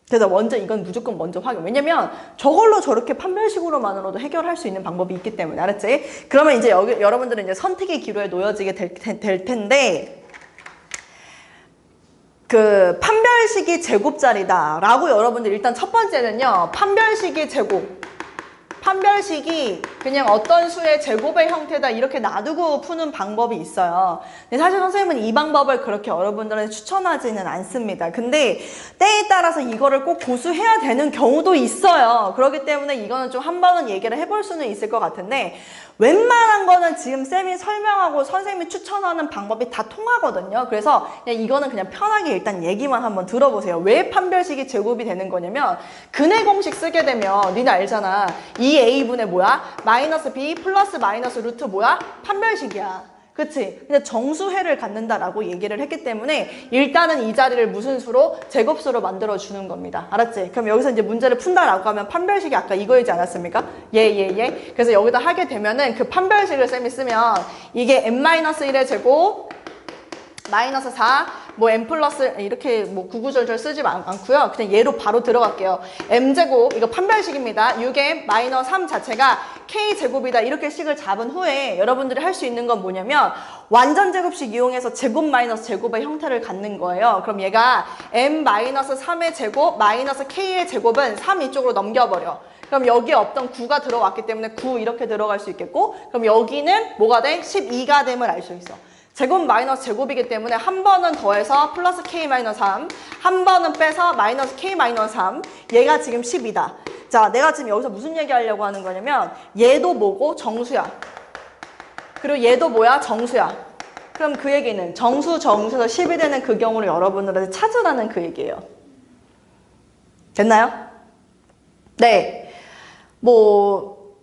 그래서 먼저 이건 무조건 먼저 확인. 왜냐면 저걸로 저렇게 판별식으로만으로도 해결할 수 있는 방법이 있기 때문에. 알았지? 그러면 이제 여러분들은 이제 선택의 기로에 놓여지게 될 텐데, 그 판별식이 제곱자리다 라고 여러분들 일단 첫 번째는요, 판별식이 제곱, 판별식이 그냥 어떤 수의 제곱의 형태다 이렇게 놔두고 푸는 방법이 있어요. 근데 사실 선생님은 이 방법을 그렇게 여러분들한테 추천하지는 않습니다. 근데 때에 따라서 이거를 꼭 고수해야 되는 경우도 있어요. 그렇기 때문에 이거는 좀 한 번은 얘기를 해볼 수는 있을 것 같은데, 웬만한 거는 지금 쌤이 설명하고 선생님이 추천하는 방법이 다 통하거든요. 그래서 그냥 이거는 그냥 편하게 일단 얘기만 한번 들어보세요. 왜 판별식이 제곱이 되는 거냐면, 근해 공식 쓰게 되면 니네 알잖아. 2a분의 뭐야? 마이너스 b 플러스 마이너스 루트 뭐야? 판별식이야. 그치? 근데 정수해를 갖는다라고 얘기를 했기 때문에 일단은 이 자리를 무슨 수로? 제곱수로 만들어주는 겁니다. 알았지? 그럼 여기서 이제 문제를 푼다라고 하면 판별식이 아까 이거이지 않았습니까? 예. 그래서 여기다 하게 되면은 그 판별식을 쌤이 쓰면 이게 n-1의 제곱 마이너스 4, 뭐 m 플러스 이렇게 뭐 구구절절 쓰지 않고요. 그냥 얘로 바로 들어갈게요. m제곱, 이거 판별식입니다. 6m 마이너스 3 자체가 k제곱이다. 이렇게 식을 잡은 후에 여러분들이 할 수 있는 건 뭐냐면 완전 제곱식 이용해서 제곱 마이너스 제곱의 형태를 갖는 거예요. 그럼 얘가 m 마이너스 3의 제곱 마이너스 k의 제곱은 3 이쪽으로 넘겨버려. 그럼 여기에 없던 9가 들어왔기 때문에 9 이렇게 들어갈 수 있겠고, 그럼 여기는 뭐가 돼? 12가 됨을 알 수 있어. 제곱 마이너스 제곱이기 때문에 한 번은 더해서 플러스 k 마이너스 3, 한 번은 빼서 마이너스 k 마이너스 3, 얘가 지금 10이다. 자, 내가 지금 여기서 무슨 얘기 하려고 하는 거냐면 얘도 뭐고? 정수야. 그리고 얘도 뭐야? 정수야. 그럼 그 얘기는 정수에서 10이 되는 그 경우를 여러분들한테 찾으라는 그 얘기예요. 됐나요? 네. 뭐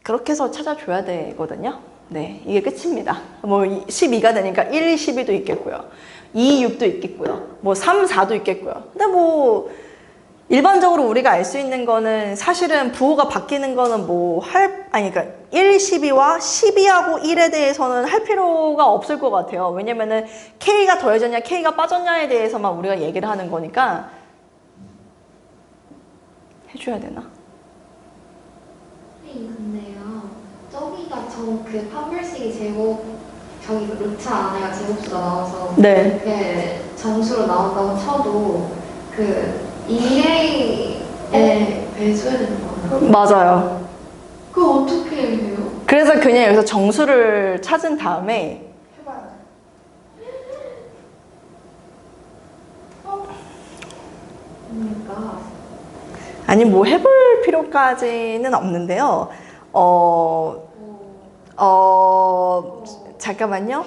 그렇게 해서 찾아줘야 되거든요. 네, 이게 끝입니다. 뭐 12가 되니까 1, 12도 있겠고요. 2, 6도 있겠고요. 뭐 3, 4도 있겠고요. 근데 뭐 일반적으로 우리가 알 수 있는 거는 사실은 부호가 바뀌는 거는 뭐 그러니까 1, 12와 12하고 1에 대해서는 할 필요가 없을 것 같아요. 왜냐면은 K가 더해졌냐 K가 빠졌냐에 대해서만 우리가 얘기를 하는 거니까 해줘야 되나? 근데요, 저기가 그 판별식이 제곱, 저기 루트 안에가 제곱수가 나와서 네. 그게 정수로 나온다고 쳐도 그 2a에 배수해야 되는 거예요? 맞아요. 그거 어떻게 해요? 그래서 그냥 여기서 정수를 찾은 다음에 해봐요. 그러니까 아니 뭐 해볼 필요까지는 없는데요. 잠깐만요.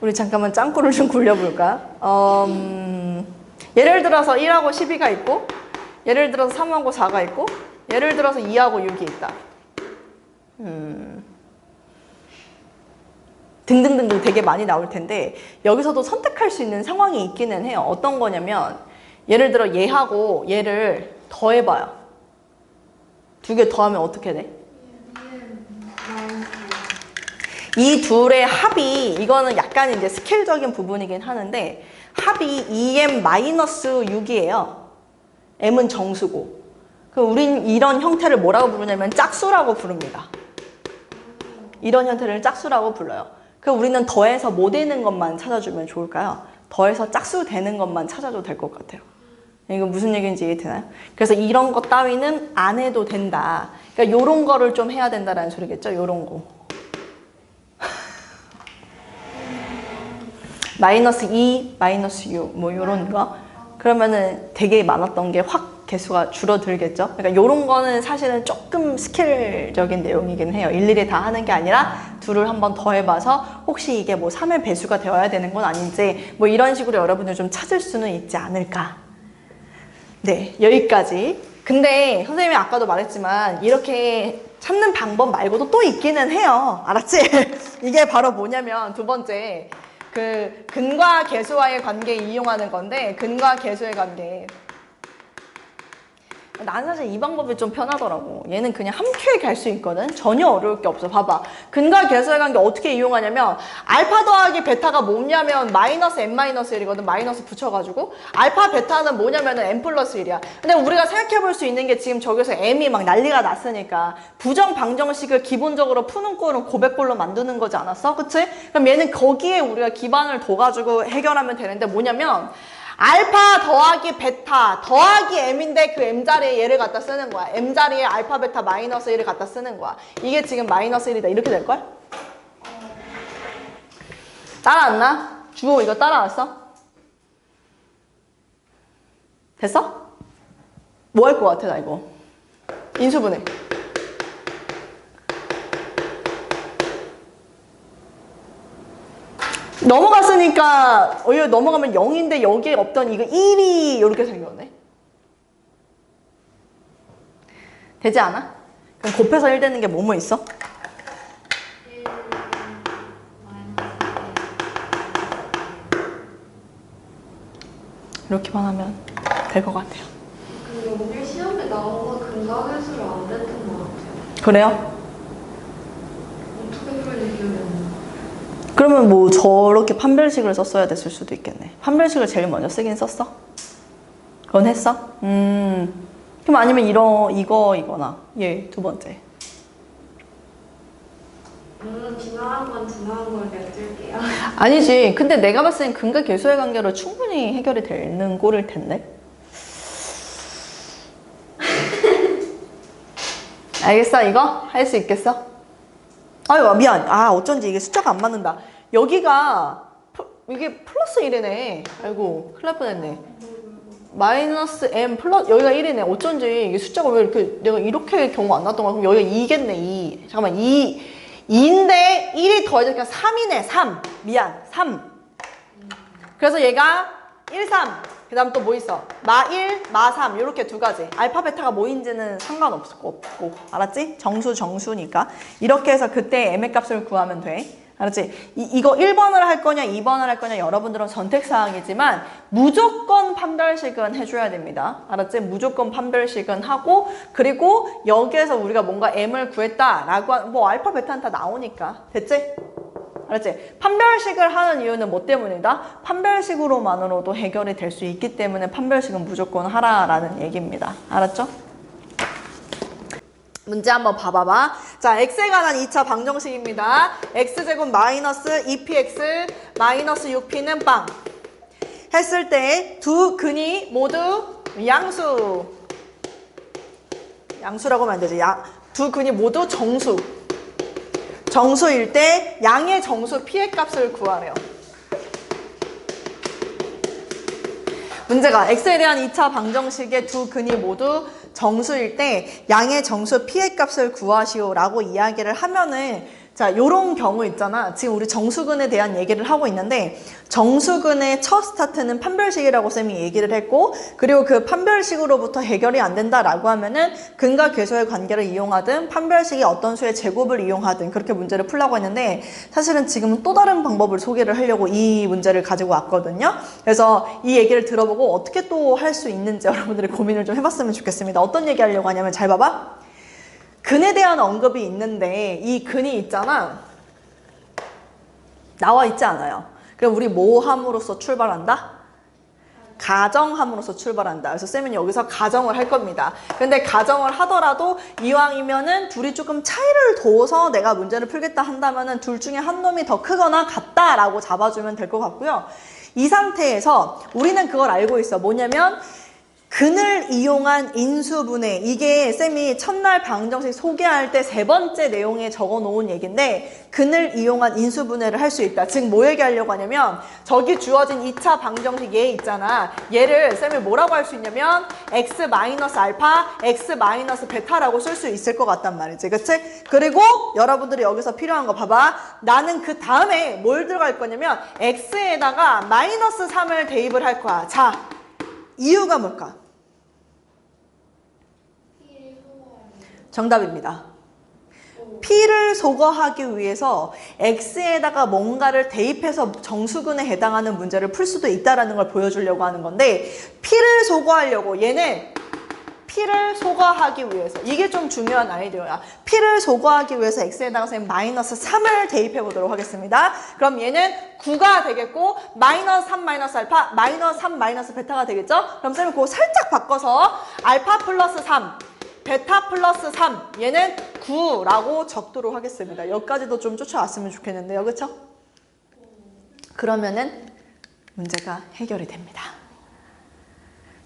우리 잠깐만 짱구를 좀 굴려볼까? 예를 들어서 1하고 12가 있고, 예를 들어서 3하고 4가 있고, 예를 들어서 2하고 6이 있다. 등등등등 되게 많이 나올 텐데 여기서도 선택할 수 있는 상황이 있기는 해요. 어떤 거냐면 예를 들어 얘하고 얘를 더해봐요. 두 개 더하면 어떻게 돼? 이 둘의 합이, 이거는 약간 이제 스케일적인 부분이긴 하는데 합이 2m-6이에요. m은 정수고. 그럼 우린 이런 형태를 뭐라고 부르냐면 짝수라고 부릅니다. 이런 형태를 짝수라고 불러요. 그럼 우리는 더해서 뭐 되는 것만 찾아주면 좋을까요? 더해서 짝수 되는 것만 찾아도 될 것 같아요. 이거 무슨 얘기인지 이해되나요? 그래서 이런 것 따위는 안 해도 된다. 그러니까 요런 거를 좀 해야 된다라는 소리겠죠? 요런 거. 마이너스 2, 마이너스 6, 뭐 요런 거. 그러면은 되게 많았던 게 확 개수가 줄어들겠죠? 그러니까 요런 거는 사실은 조금 스킬적인 내용이긴 해요. 일일이 다 하는 게 아니라 둘을 한번 더 해봐서 혹시 이게 뭐 3의 배수가 되어야 되는 건 아닌지 뭐 이런 식으로 여러분들 좀 찾을 수는 있지 않을까. 네, 여기까지. 근데 선생님이 아까도 말했지만 이렇게 찾는 방법 말고도 또 있기는 해요. 알았지? 이게 바로 뭐냐면 두 번째, 그 근과 계수와의 관계 이용하는 건데, 근과 계수의 관계. 난 사실 이 방법이 좀 편하더라고. 얘는 그냥 함께 갈 수 있거든. 전혀 어려울 게 없어. 봐봐. 근과 계수의 관계 어떻게 이용하냐면 알파 더하기 베타가 뭐냐면 마이너스 n-1이거든. 마이너스 붙여가지고. 알파 베타는 뭐냐면은 n 플러스 1이야. 근데 우리가 생각해 볼 수 있는 게 지금 저기서 m이 막 난리가 났으니까 부정 방정식을 기본적으로 푸는 꼴은 고백꼴로 만드는 거지 않았어? 그치? 그럼 얘는 거기에 우리가 기반을 둬가지고 해결하면 되는데 뭐냐면 알파 더하기 베타 더하기 m인데 그 m자리에 얘를 갖다 쓰는 거야. m자리에 알파 베타 마이너스 1을 갖다 쓰는 거야. 이게 지금 마이너스 1이다. 이렇게 될걸? 따라왔나? 주호 이거 따라왔어? 됐어? 뭐 할 것 같아 나 이거? 인수분해. 넘어갔으니까 여기 넘어가면 0인데 여기에 없던 이거 1이 이렇게 생겼네. 되지 않아? 그럼 곱해서 1 되는 게 뭐뭐 있어? 1 이렇게만 하면 될 것 같아요. 근데 오늘 시험에 나온 거 근각에서를 안 됐던 것 같아요. 그래요? 어떻게 그런지 기억이 안 나. 그러면 뭐 저렇게 판별식을 썼어야 됐을 수도 있겠네. 판별식을 제일 먼저 쓰긴 썼어? 그건 했어? 그럼 아니면 이거나 얘 두 번째. 지나간 건 지나간 걸 냅둘게요. 아니지. 근데 내가 봤을 땐 근과 계수의 관계로 충분히 해결이 되는 꼴일 텐데. 알겠어 이거? 할 수 있겠어? 아유 미안. 어쩐지 이게 숫자가 안 맞는다. 여기가 이게 플러스 1이네. 아이고 큰일 날 뻔했네. 마이너스 m 플러스 여기가 1이네. 어쩐지 이게 숫자가 왜 이렇게 내가 이렇게 경우 안 났던 거야. 그럼 여기가 2겠네. 2. 잠깐만 2인데 1이 더해지니까 3이네. 3. 미안. 3. 그래서 얘가 1, 3. 그 다음 또 뭐 있어? 마 1, 마 3 이렇게 두 가지. 알파 베타가 뭐인지는 상관없고 알았지? 정수니까 이렇게 해서 그때 m의 값을 구하면 돼. 알았지? 이거 1번을 할 거냐 2번을 할 거냐 여러분들은 선택사항이지만 무조건 판별식은 해줘야 됩니다. 알았지? 무조건 판별식은 하고 그리고 여기에서 우리가 뭔가 m을 구했다라고 뭐 알파 베타는 다 나오니까 됐지? 알았지? 판별식을 하는 이유는 뭐 때문이다? 판별식으로만으로도 해결이 될 수 있기 때문에 판별식은 무조건 하라라는 얘기입니다. 알았죠? 문제 한번 봐봐봐. 자, x에 관한 2차 방정식입니다. x제곱 마이너스 2px 마이너스 6p는 빵. 했을 때 두 근이 모두 양수라고 하면 안 되지. 두 근이 모두 정수일 때 양의 정수 p의 값을 구하래요. 문제가 x에 대한 2차 방정식의 두 근이 모두 정수일 때 양의 정수 p의 값을 구하시오라고 이야기를 하면은 자, 요런 경우 있잖아. 지금 우리 정수근에 대한 얘기를 하고 있는데 정수근의 첫 스타트는 판별식이라고 쌤이 얘기를 했고 그리고 그 판별식으로부터 해결이 안 된다라고 하면은 근과 계수의 관계를 이용하든 판별식이 어떤 수의 제곱을 이용하든 그렇게 문제를 풀라고 했는데 사실은 지금은 또 다른 방법을 소개를 하려고 이 문제를 가지고 왔거든요. 그래서 이 얘기를 들어보고 어떻게 또 할 수 있는지 여러분들이 고민을 좀 해봤으면 좋겠습니다. 어떤 얘기 하려고 하냐면 잘 봐봐. 근에 대한 언급이 있는데 이 근이 있잖아. 나와 있지 않아요. 그럼 우리 뭐 함으로써 출발한다? 가정함으로써 출발한다. 그래서 쌤은 여기서 가정을 할 겁니다. 근데 가정을 하더라도 이왕이면은 둘이 조금 차이를 둬서 내가 문제를 풀겠다 한다면은 둘 중에 한 놈이 더 크거나 같다라고 잡아주면 될 것 같고요. 이 상태에서 우리는 그걸 알고 있어. 뭐냐면 근을 이용한 인수분해. 이게 쌤이 첫날 방정식 소개할 때 세 번째 내용에 적어 놓은 얘기인데 근을 이용한 인수분해를 할 수 있다. 즉 뭐 얘기하려고 하냐면 저기 주어진 2차 방정식 얘 있잖아. 얘를 쌤이 뭐라고 할 수 있냐면 x 마이너스 알파, x 마이너스 베타라고 쓸 수 있을 것 같단 말이지. 그치? 그리고 여러분들이 여기서 필요한 거 봐봐. 나는 그 다음에 뭘 들어갈 거냐면 x에다가 마이너스 3을 대입을 할 거야. 자, 이유가 뭘까? 정답입니다. P를 소거하기 위해서 X에다가 뭔가를 대입해서 정수근에 해당하는 문제를 풀 수도 있다는 걸 보여주려고 하는 건데 P를 소거하려고 얘는 P를 소거하기 위해서 이게 좀 중요한 아이디어야. P를 소거하기 위해서 X에다가 선생님 마이너스 3을 대입해 보도록 하겠습니다. 그럼 얘는 9가 되겠고 마이너스 3 마이너스 알파 마이너스 3 마이너스 베타가 되겠죠? 그럼 선생님 그거 살짝 바꿔서 알파 플러스 3 베타 플러스 3 얘는 9라고 적도록 하겠습니다. 여기까지도 좀 쫓아왔으면 좋겠는데요. 그쵸? 그러면은 문제가 해결이 됩니다.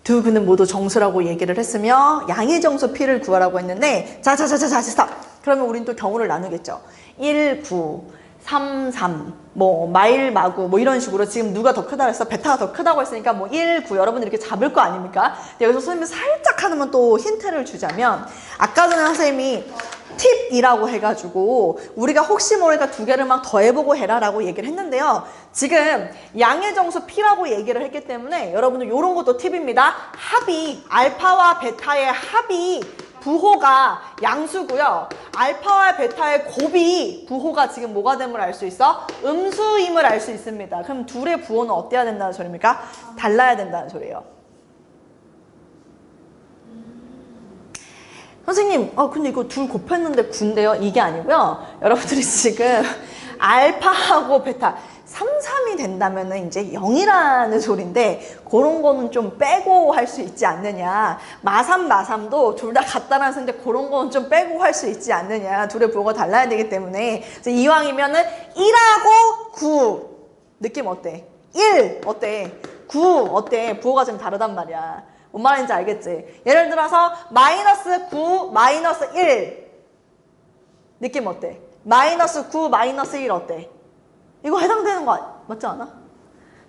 두 근은 모두 정수라고 얘기를 했으며 양의 정수 P를 구하라고 했는데 자 스탑. 그러면 우린 또 경우를 나누겠죠. 1, 9, 3, 3, 뭐 마일, 마구 뭐 이런 식으로 지금 누가 더 크다고 했어? 베타가 더 크다고 했으니까 뭐 1, 9 여러분들 이렇게 잡을 거 아닙니까? 여기서 선생님이 살짝 하나만 또 힌트를 주자면 아까 전에 선생님이 팁이라고 해가지고 우리가 혹시 모르니까 두 개를 막 더해보고 해라 라고 얘기를 했는데요. 지금 양의 정수 P라고 얘기를 했기 때문에 여러분들 이런 것도 팁입니다. 합이 알파와 베타의 합이 부호가 양수고요. 알파와 베타의 곱이 부호가 지금 뭐가 됨을 알 수 있어? 음수임을 알 수 있습니다. 그럼 둘의 부호는 어때야 된다는 소리입니까? 달라야 된다는 소리예요. 선생님, 근데 이거 둘 곱했는데 9인데요? 이게 아니고요. 여러분들이 지금 알파하고 베타 3, 3이 된다면은 이제 0이라는 소리인데 그런 거는 좀 빼고 할 수 있지 않느냐. 마삼, 마삼도 둘 다 같다라는 소리인데 그런 거는 좀 빼고 할 수 있지 않느냐. 둘의 부호가 달라야 되기 때문에 그래서 이왕이면은 1하고 9 느낌 어때? 1 어때? 9 어때? 부호가 좀 다르단 말이야. 뭔 말인지 알겠지? 예를 들어서 마이너스 9 마이너스 1 느낌 어때? 마이너스 9 마이너스 1 어때? 이거 해당되는 거 맞지 않아?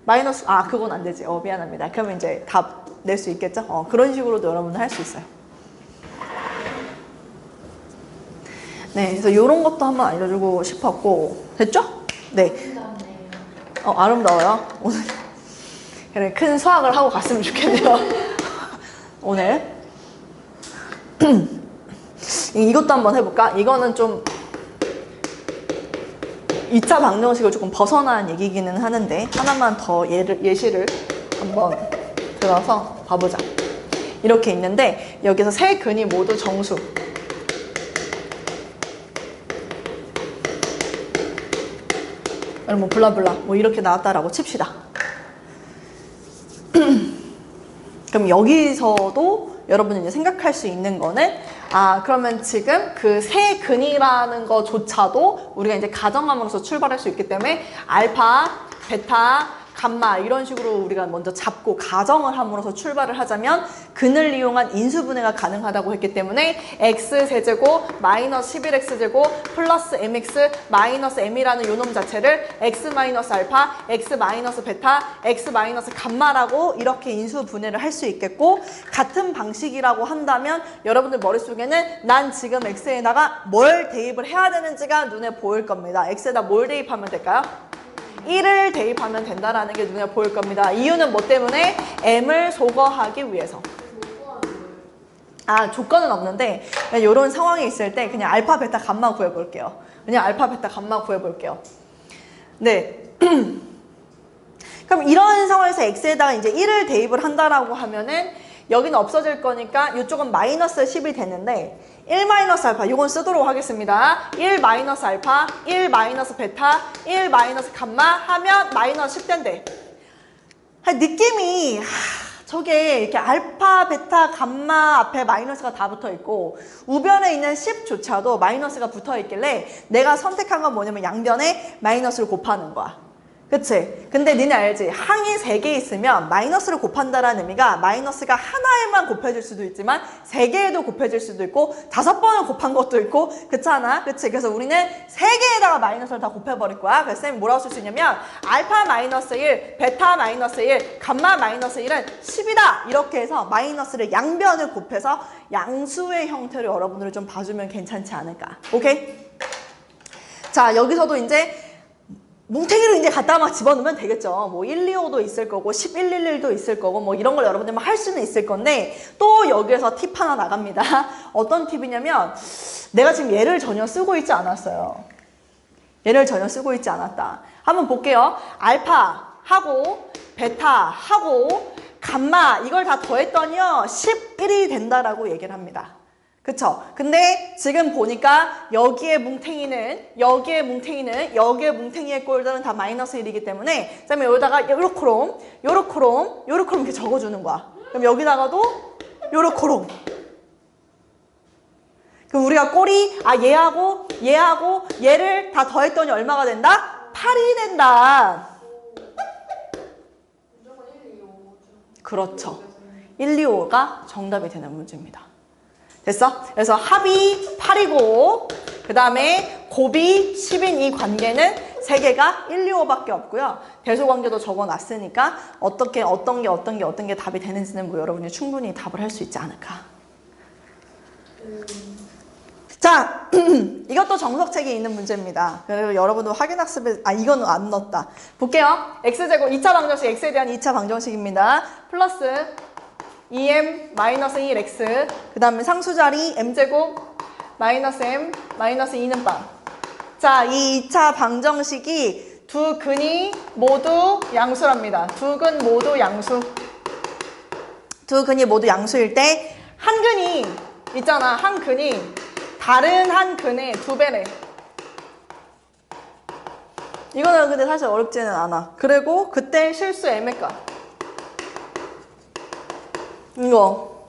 마이너스 그건 안 되지. 미안합니다. 그러면 이제 답 낼 수 있겠죠? 그런 식으로도 여러분들 할 수 있어요. 네, 그래서 이런 것도 한번 알려주고 싶었고 됐죠? 네. 아름다워요. 오늘 그래 큰 수학을 하고 갔으면 좋겠네요. 오늘 이것도 한번 해볼까? 이거는 좀 2차 방정식을 조금 벗어난 얘기기는 하는데 하나만 더 예시를 한번 들어서 봐보자. 이렇게 있는데 여기서 세 근이 모두 정수. 뭐 블라블라 뭐 이렇게 나왔다라고 칩시다. 그럼 여기서도 여러분이 이제 생각할 수 있는 거는 그러면 지금 그 세 근이라는 거조차도 우리가 이제 가정함으로써 출발할 수 있기 때문에 알파, 베타, 감마 이런 식으로 우리가 먼저 잡고 가정을 함으로써 출발을 하자면 근을 이용한 인수분해가 가능하다고 했기 때문에 x세제곱 마이너스 11x제곱 플러스 mx 마이너스 m이라는 요놈 자체를 x 마이너스 알파, x 마이너스 베타, x 마이너스 감마라고 이렇게 인수분해를 할 수 있겠고 같은 방식이라고 한다면 여러분들 머릿속에는 난 지금 x에다가 뭘 대입을 해야 되는지가 눈에 보일 겁니다. x에다 뭘 대입하면 될까요? 1을 대입하면 된다라는 게 눈에 보일 겁니다. 이유는 뭐 때문에? m을 소거하기 위해서. 조건은 없는데 이런 상황이 있을 때 그냥 알파, 베타, 감마 구해볼게요. 그냥 알파, 베타, 감마 구해볼게요. 네. 그럼 이런 상황에서 x에다가 이제 1을 대입을 한다라고 하면은 여기는 없어질 거니까 이쪽은 마이너스 10이 되는데 1 마이너스 알파 이건 쓰도록 하겠습니다. 1 마이너스 알파, 1 마이너스 베타, 1 마이너스 감마 하면 마이너스 10 된대. 느낌이 저게 이렇게 알파, 베타, 감마 앞에 마이너스가 다 붙어 있고 우변에 있는 10조차도 마이너스가 붙어 있길래 내가 선택한 건 뭐냐면 양변에 마이너스를 곱하는 거야. 그치? 근데 니네 알지? 항이 3개 있으면 마이너스를 곱한다라는 의미가 마이너스가 하나에만 곱해질 수도 있지만 3개에도 곱해질 수도 있고 5번을 곱한 것도 있고 그렇잖아? 그치? 그래서 우리는 3개에다가 마이너스를 다 곱해버릴 거야. 그래서 쌤이 뭐라고 쓸 수 있냐면 알파 마이너스 1, 베타 마이너스 1, 감마 마이너스 1은 10이다! 이렇게 해서 마이너스를 양변을 곱해서 양수의 형태로 여러분들을 좀 봐주면 괜찮지 않을까? 오케이? 자, 여기서도 이제 뭉탱이를 이제 갖다 막 집어넣으면 되겠죠. 뭐 1, 2, 5도 있을 거고 11, 1, 1도 있을 거고 뭐 이런 걸 여러분들 할 수는 있을 건데 또 여기에서 팁 하나 나갑니다. 어떤 팁이냐면 내가 지금 얘를 전혀 쓰고 있지 않았어요. 얘를 전혀 쓰고 있지 않았다. 한번 볼게요. 알파 하고 베타 하고 감마 이걸 다 더했더니요 11이 된다라고 얘기를 합니다. 그쵸? 근데 지금 보니까 여기에 뭉탱이의 꼴들은 다 마이너스 1이기 때문에 그다음에 여기다가 요렇게롬 이렇게 적어주는 거야. 그럼 여기다가도 요렇게롬. 그럼 우리가 꼴이 얘하고 얘를 다 더했더니 얼마가 된다? 8이 된다. 그렇죠. 1, 2, 5가 정답이 되는 문제입니다. 됐어? 그래서 합이 8이고 그 다음에 곱이 10인 이 관계는 세 개가 1, 2, 5밖에 없고요. 대소관계도 적어놨으니까 어떤 게 답이 되는지는 뭐 여러분이 충분히 답을 할 수 있지 않을까. 자, 이것도 정석책에 있는 문제입니다. 그리고 여러분도 확인학습에 이거는 안 넣었다. 볼게요. x제곱 2차 방정식, x에 대한 2차 방정식입니다. 플러스 2m 마이너스 1x 그 다음에 상수자리 m제곱 마이너스 m 마이너스 2는 빵. 자, 이 2차 방정식이 두 근이 모두 양수랍니다. 두 근 모두 양수. 두 근이 모두 양수일 때 한 근이 있잖아. 한 근이 다른 한 근의 2배래. 이거는 근데 사실 어렵지는 않아. 그리고 그때 실수 m의 값. 이거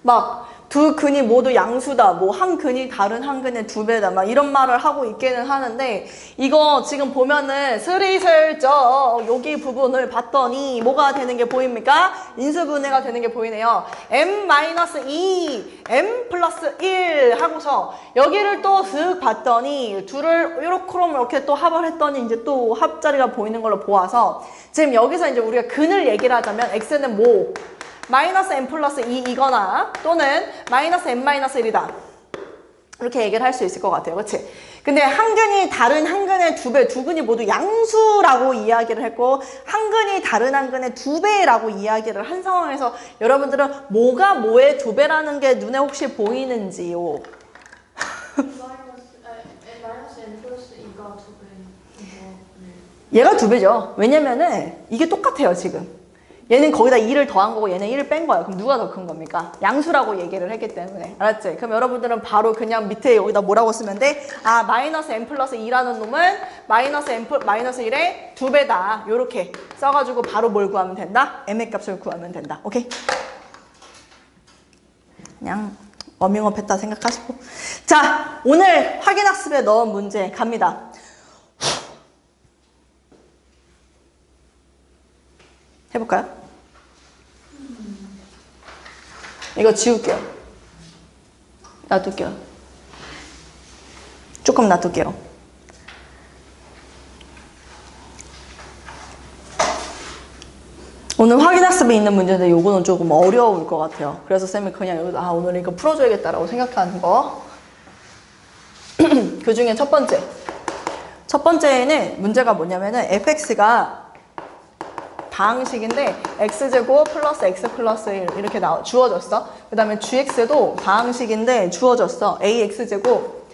막 두 근이 모두 양수다, 뭐 한 근이 다른 한 근의 2배다, 막 이런 말을 하고 있기는 하는데 이거 지금 보면은 스리슬쩍 여기 부분을 봤더니 뭐가 되는 게 보입니까? 인수분해가 되는 게 보이네요. m-2, m 플러스 1 하고서 여기를 또 슥 봤더니 둘을 이렇게 또 합을 했더니 이제 또 합자리가 보이는 걸로 보아서 지금 여기서 이제 우리가 근을 얘기를 하자면 x는 뭐 마이너스 m 플러스 2 이거나 또는 마이너스 m 마이너스 1이다. 이렇게 얘기를 할 수 있을 것 같아요. 그치? 근데 한 근이 다른 한 근의 2배, 두 근이 모두 양수라고 이야기를 했고 한 근이 다른 한 근의 2배라고 이야기를 한 상황에서 여러분들은 뭐가 뭐의 2배라는 게 눈에 혹시 보이는지요? 마이너스 n 플러스 2가 2배. 얘가 2배죠. 왜냐면은 이게 똑같아요, 지금. 얘는 거기다 2를 더한 거고 얘는 1을 뺀 거예요. 그럼 누가 더 큰 겁니까? 양수라고 얘기를 했기 때문에. 알았지? 그럼 여러분들은 바로 그냥 밑에 여기다 뭐라고 쓰면 돼? 마이너스 m 플러스 2라는 놈은 마이너스 1의 2배다. 요렇게 써가지고 바로 뭘 구하면 된다? m의 값을 구하면 된다. 오케이? 그냥 워밍업 했다 생각하시고. 자, 오늘 확인학습에 넣은 문제 갑니다. 해볼까요? 이거 지울게요. 놔둘게요. 조금 놔둘게요. 오늘 확인학습에 있는 문제인데 요거는 조금 어려울 것 같아요. 그래서 쌤이 그냥 여기서 오늘 이거 풀어줘야겠다라고 생각하는 거. 그 중에 첫 번째는 문제가 뭐냐면은 fx가 다항식인데 x제곱 플러스 x 플러스 1 이렇게 주어졌어. 그 다음에 gx도 다항식인데 주어졌어. ax제곱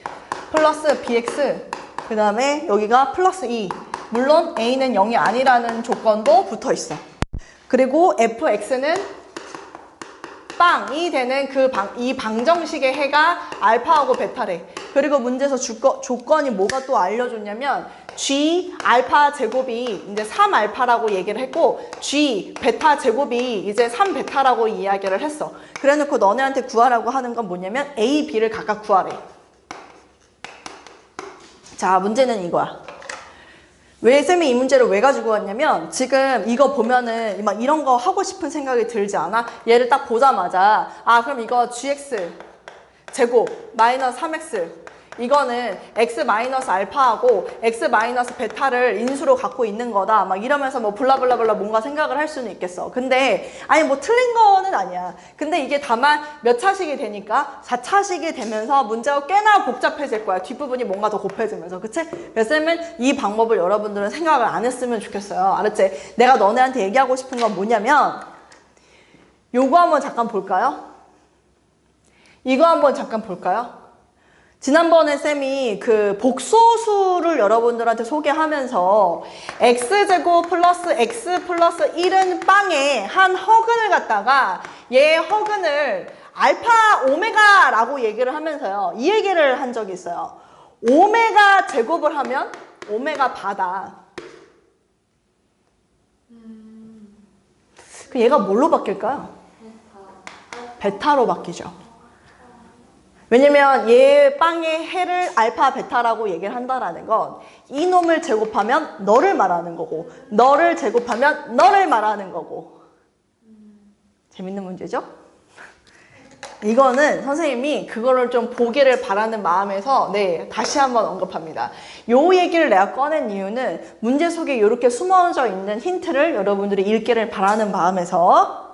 플러스 bx 그 다음에 여기가 플러스 2. 물론 a는 0이 아니라는 조건도 붙어 있어. 그리고 fx는 빵이 되는 이 방정식의 해가 알파하고 베타래. 그리고 문제에서 조건이 뭐가 또 알려줬냐면 g 알파 제곱이 이제 3알파라고 얘기를 했고 g 베타 제곱이 이제 3베타라고 이야기를 했어. 그래놓고 너네한테 구하라고 하는 건 뭐냐면 a, b를 각각 구하래. 자, 문제는 이거야. 왜 쌤이 이 문제를 왜 가지고 왔냐면 지금 이거 보면은 막 이런 거 하고 싶은 생각이 들지 않아? 얘를 딱 보자마자 그럼 이거 gx 제곱 마이너스 3x 이거는 x 마이너스 알파하고 x 마이너스 베타를 인수로 갖고 있는 거다. 막 이러면서 뭐 블라블라블라 뭔가 생각을 할 수는 있겠어. 근데 뭐 틀린 거는 아니야. 근데 이게 다만 몇 차식이 되니까 4차식이 되면서 문제가 꽤나 복잡해질 거야. 뒷부분이 뭔가 더 곱해지면서. 그치? 그래서 쌤은 이 방법을 여러분들은 생각을 안 했으면 좋겠어요. 알았지? 내가 너네한테 얘기하고 싶은 건 뭐냐면 요거 한번 잠깐 볼까요? 이거 한번 잠깐 볼까요? 지난번에 쌤이 그 복소수를 여러분들한테 소개하면서 x제곱 플러스 x 플러스 1은 빵에 한 허근을 갖다가 얘 허근을 알파 오메가라고 얘기를 하면서요. 이 얘기를 한 적이 있어요. 오메가 제곱을 하면 오메가 바다. 그 얘가 뭘로 바뀔까요? 베타로 바뀌죠. 왜냐면 얘 빵의 해를 알파 베타라고 얘기를 한다라는 건 이놈을 제곱하면 너를 말하는 거고 너를 제곱하면 너를 말하는 거고. 재밌는 문제죠? 이거는 선생님이 그거를 좀 보기를 바라는 마음에서 다시 한번 언급합니다. 요 얘기를 내가 꺼낸 이유는 문제 속에 이렇게 숨어져 있는 힌트를 여러분들이 읽기를 바라는 마음에서.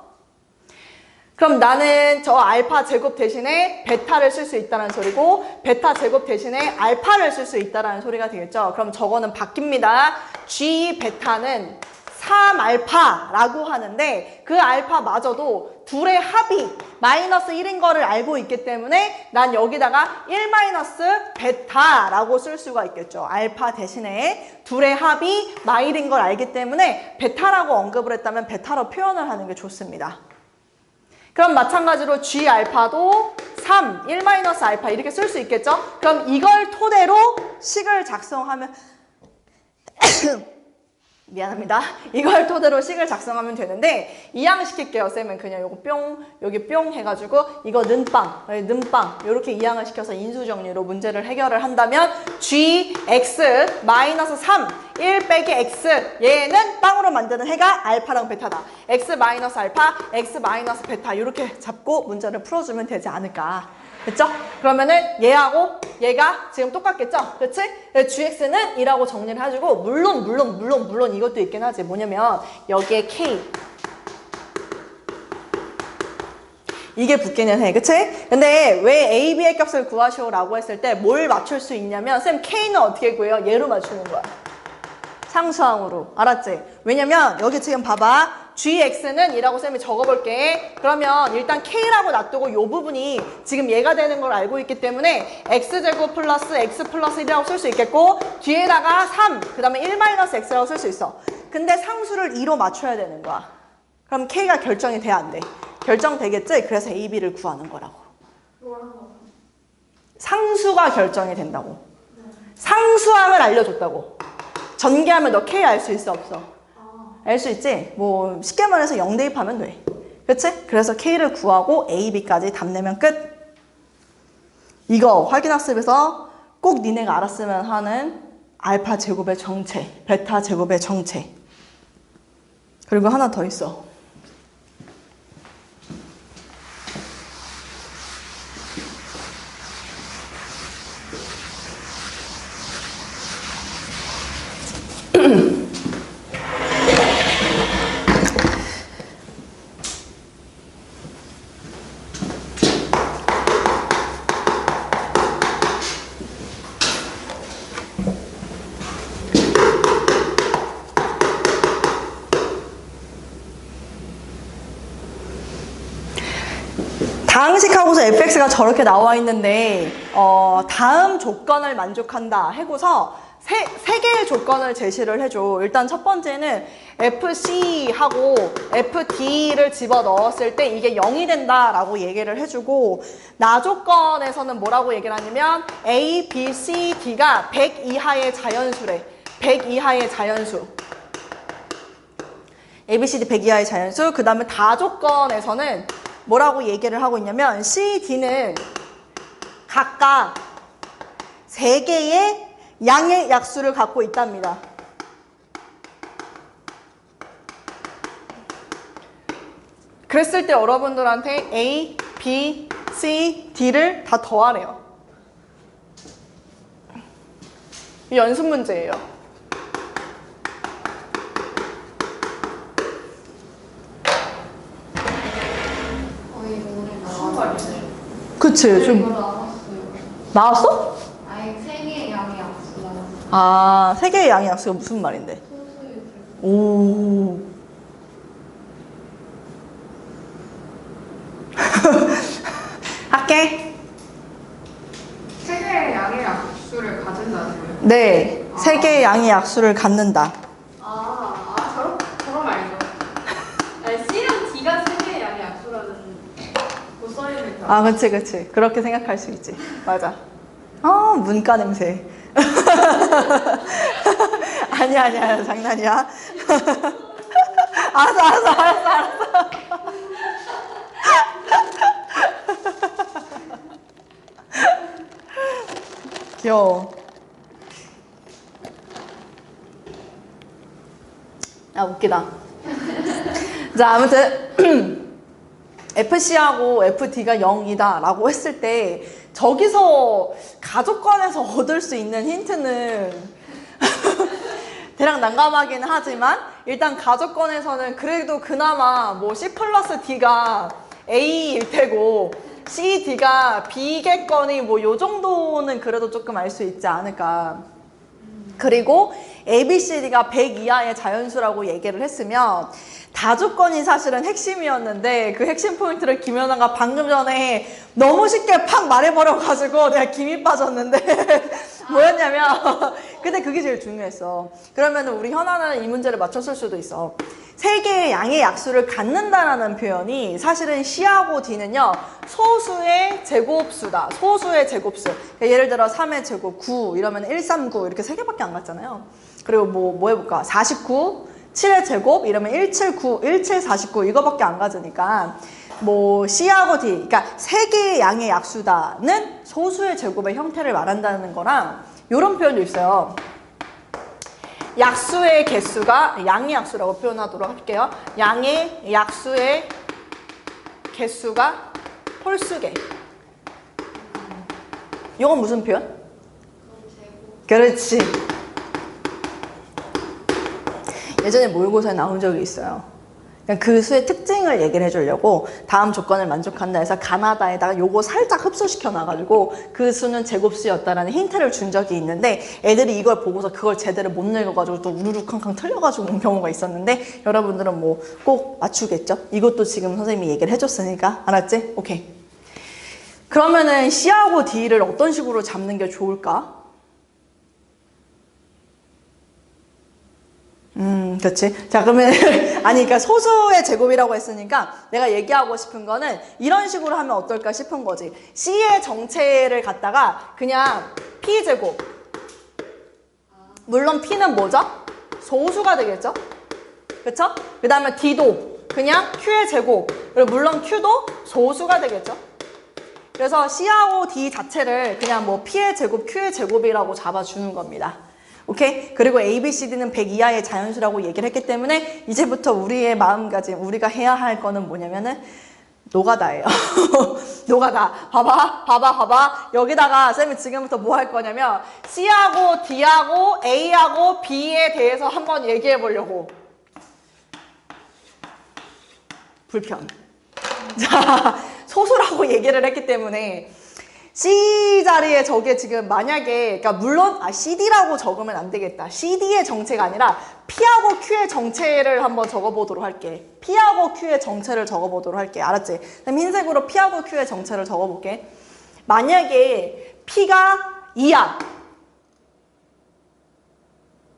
그럼 나는 저 알파 제곱 대신에 베타를 쓸 수 있다는 소리고 베타 제곱 대신에 알파를 쓸 수 있다는 소리가 되겠죠. 그럼 저거는 바뀝니다. G 베타는 3알파라고 하는데 그 알파마저도 둘의 합이 마이너스 1인 거를 알고 있기 때문에 난 여기다가 1 마이너스 베타라고 쓸 수가 있겠죠. 알파 대신에 둘의 합이 마일인 걸 알기 때문에 베타라고 언급을 했다면 베타로 표현을 하는 게 좋습니다. 그럼 마찬가지로 G 알파도 3, 1 마이너스 알파 이렇게 쓸 수 있겠죠? 그럼 이걸 토대로 식을 작성하면 미안합니다. 이걸 토대로 식을 작성하면 되는데 이항시킬게요. 쌤은 그냥 요거 뿅, 여기 뿅 해가지고 이거 는빵, 는빵 이렇게 이항을 시켜서 인수정리로 문제를 해결을 한다면 G, X, 마이너스 3, 1 빼기 X 얘는 빵으로 만드는 해가 알파랑 베타다. X 마이너스 알파, X 마이너스 베타 이렇게 잡고 문제를 풀어주면 되지 않을까. 됐죠? 그러면은 얘하고 얘가 지금 똑같겠죠? 그치? gx는 이라고 정리를 해주고 물론 이것도 있긴 하지. 뭐냐면 여기에 k 이게 붙기는 해. 그치? 근데 왜 a, b의 값을 구하시오라고 했을 때 뭘 맞출 수 있냐면 쌤 k는 어떻게 구해요? 얘로 맞추는 거야. 상수항으로. 알았지? 왜냐면 여기 지금 봐봐. gx는 이라고 쌤이 적어볼게. 그러면 일단 k라고 놔두고 이 부분이 지금 얘가 되는 걸 알고 있기 때문에 x제곱 플러스 x 플러스 1이라고 쓸 수 있겠고 뒤에다가 3, 그 다음에 1 마이너스 x라고 쓸 수 있어. 근데 상수를 2로 맞춰야 되는 거야. 그럼 k가 결정이 돼, 안 돼? 결정되겠지? 그래서 a, b를 구하는 거라고. 상수가 결정이 된다고. 상수항을 알려줬다고. 전개하면 너 k 알 수 있어, 없어? 알 수 있지? 뭐 쉽게 말해서 0 대입하면 돼. 그치? 그래서 K를 구하고 A, B까지 답 내면 끝. 이거 확인학습에서 꼭 니네가 알았으면 하는 알파 제곱의 정체, 베타 제곱의 정체. 그리고 하나 더 있어. 다항식하고서 fx가 저렇게 나와 있는데 다음 조건을 만족한다 해고서 세 개의 조건을 제시를 해줘. 일단 첫 번째는 FC하고 FD를 집어넣었을 때 이게 0이 된다라고 얘기를 해주고 나 조건에서는 뭐라고 얘기를 하냐면 A, B, C, D가 100 이하의 자연수래. 100 이하의 자연수. A, B, C, D 100 이하의 자연수. 그 다음에 다 조건에서는 뭐라고 얘기를 하고 있냐면 C, D는 각각 3개의 양의 약수를 갖고 있답니다. 그랬을 때 여러분들한테 A, B, C, D를 다 더하래요. 이 연습 문제예요. 그치? 좀 나왔어? 아니, 세 개의 양의 약수 나왔어. 아, 3개의 양의 약수가 무슨 말인데? 오. 세 할게. 개의 약수를 가진다는 거예요? 네, 세 개의 양의 약수를 갖는다. 저런 말이죠. 아니, C랑 D가 세 개의 양의 약수라는 거 써있는 아, 그치. 그렇게 생각할 수 있지. 맞아. 문과 냄새. 아니야. 장난이야. 알았어. 귀여워. 웃기다. 자, 아무튼 FC하고 FD가 0이다 라고 했을 때 저기서 가족관에서 얻을 수 있는 힌트는 대략 난감하긴 하지만 일단 가족관에서는 그래도 그나마 뭐 C 플러스 D가 A일 테고 C, D가 B겠거니 뭐 요 정도는 그래도 조금 알 수 있지 않을까. 그리고 A, B, C, D가 100 이하의 자연수라고 얘기를 했으면 다주권이 사실은 핵심이었는데 그 핵심 포인트를 김연아가 방금 전에 너무 쉽게 팍 말해버려가지고 내가 김이 빠졌는데 뭐였냐면 근데 그게 제일 중요했어. 그러면 우리 현아는 이 문제를 맞췄을 수도 있어. 세 개의 양의 약수를 갖는다라는 표현이 사실은 C하고 D는요 소수의 제곱수다. 소수의 제곱수. 그러니까 예를 들어 3의 제곱 9 이러면 139 이렇게 세 개밖에 안 갔잖아요. 그리고 뭐 해볼까? 49 7의 제곱 이러면 179 1749 이거밖에 안 가지니까 뭐 C하고 D 그러니까 세 개의 양의 약수다는 소수의 제곱의 형태를 말한다는 거랑 이런 표현도 있어요. 약수의 개수가 양의 약수라고 표현하도록 할게요. 양의 약수의 개수가 홀수개. 이건 무슨 표현? 그렇지. 예전에 모의고사에 나온 적이 있어요. 그 수의 특징을 얘기를 해주려고 다음 조건을 만족한다 해서 가나다에다가 요거 살짝 흡수시켜 놔가지고 그 수는 제곱수였다라는 힌트를 준 적이 있는데 애들이 이걸 보고서 그걸 제대로 못 읽어가지고 또 우르르 캉캉 틀려가지고 온 경우가 있었는데 여러분들은 뭐 꼭 맞추겠죠? 이것도 지금 선생님이 얘기를 해줬으니까 알았지? 오케이. 그러면은 C하고 D를 어떤 식으로 잡는 게 좋을까? 그렇지. 자, 그러면 아니 그러니까 소수의 제곱이라고 했으니까 내가 얘기하고 싶은 거는 이런 식으로 하면 어떨까 싶은 거지. C의 정체를 갖다가 그냥 P 제곱. 물론 P는 뭐죠? 소수가 되겠죠? 그렇죠? 그다음에 D도 그냥 Q의 제곱. 그리고 물론 Q도 소수가 되겠죠? 그래서 C하고 D 자체를 그냥 뭐 P의 제곱, Q의 제곱이라고 잡아주는 겁니다. 오케이? 그리고 A, B, C, D는 100 이하의 자연수라고 얘기를 했기 때문에 이제부터 우리의 마음가짐, 우리가 해야 할 거는 뭐냐면은 노가다예요. 노가다. 봐봐. 여기다가 쌤이 지금부터 뭐 할 거냐면 C하고 D하고 A하고 B에 대해서 한번 얘기해 보려고. 불편. 자, 소수라고 얘기를 했기 때문에 C 자리에 저게 지금 만약에 그러니까 물론 CD라고 적으면 안 되겠다. CD의 정체가 아니라 P하고 Q의 정체를 한번 적어보도록 할게. P하고 Q의 정체를 적어보도록 할게. 알았지? 그럼 흰색으로 P하고 Q의 정체를 적어볼게. 만약에 P가 2야.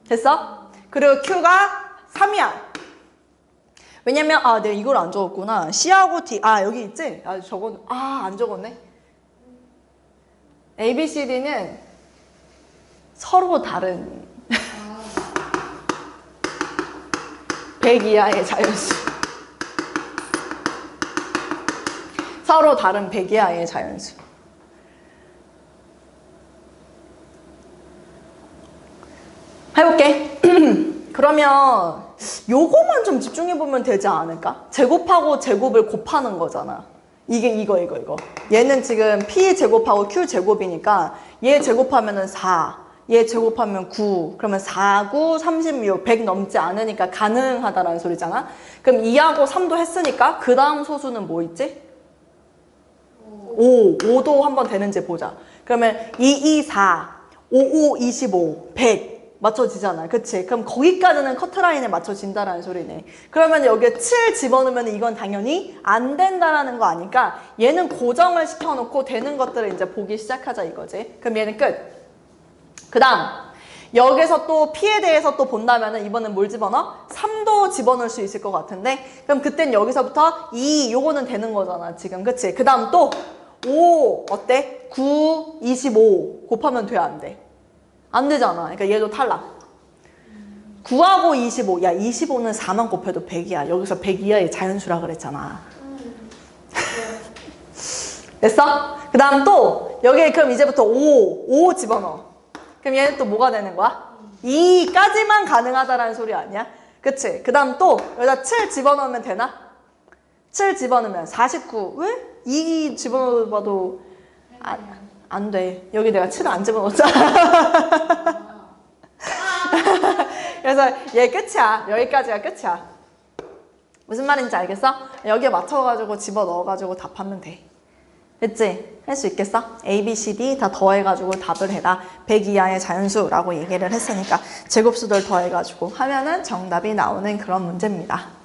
됐어? 그리고 Q가 3이야. 왜냐면 내가 이걸 안 적었구나. C하고 D 여기 있지? 안 적었네. A, B, C, D는 서로 다른 100 이하의 자연수. 서로 다른 100 이하의 자연수. 해볼게. 그러면 요거만 좀 집중해보면 되지 않을까? 제곱하고 제곱을 곱하는 거잖아. 이거. 얘는 지금 P 제곱하고 Q 제곱이니까 얘 제곱하면은 4, 얘 제곱하면 9. 그러면 4, 9, 36, 100 넘지 않으니까 가능하다라는 소리잖아. 그럼 2하고 3도 했으니까 그 다음 소수는 뭐 있지? 5도 한번 되는지 보자. 그러면 2, 2, 4, 5, 5, 25, 100. 맞춰지잖아. 그치? 그럼 거기까지는 커트라인에 맞춰진다라는 소리네. 그러면 여기에 7 집어넣으면 이건 당연히 안 된다라는 거 아니까 얘는 고정을 시켜놓고 되는 것들을 이제 보기 시작하자 이거지. 그럼 얘는 끝. 그 다음 여기서 또 P에 대해서 또 본다면은 이번엔 뭘 집어넣어? 3도 집어넣을 수 있을 것 같은데 그럼 그땐 여기서부터 2 요거는 되는 거잖아 지금 그치? 그 다음 또 5 어때? 9, 25 곱하면 돼 안 돼? 안 되잖아 그러니까 얘도 탈락 9하고 25 야 25는 4만 곱해도 100이야 여기서 100 이하의 자연수라 그랬잖아 됐어? 그 다음 또 여기에 그럼 이제부터 5 집어넣어 그럼 얘는 또 뭐가 되는 거야? 2까지만 가능하다라는 소리 아니야? 그치? 그 다음 또 여기다 7 집어넣으면 되나? 7 집어넣으면 49 왜? 2 집어넣어봐도 안 돼. 여기 내가 7을 안 집어넣었잖아. 그래서 얘 끝이야. 여기까지가 끝이야. 무슨 말인지 알겠어? 여기에 맞춰가지고 집어넣어가지고 답하면 돼. 됐지? 할 수 있겠어? A, B, C, D 다 더해가지고 답을 해라. 100 이하의 자연수라고 얘기를 했으니까 제곱수들 더해가지고 하면은 정답이 나오는 그런 문제입니다.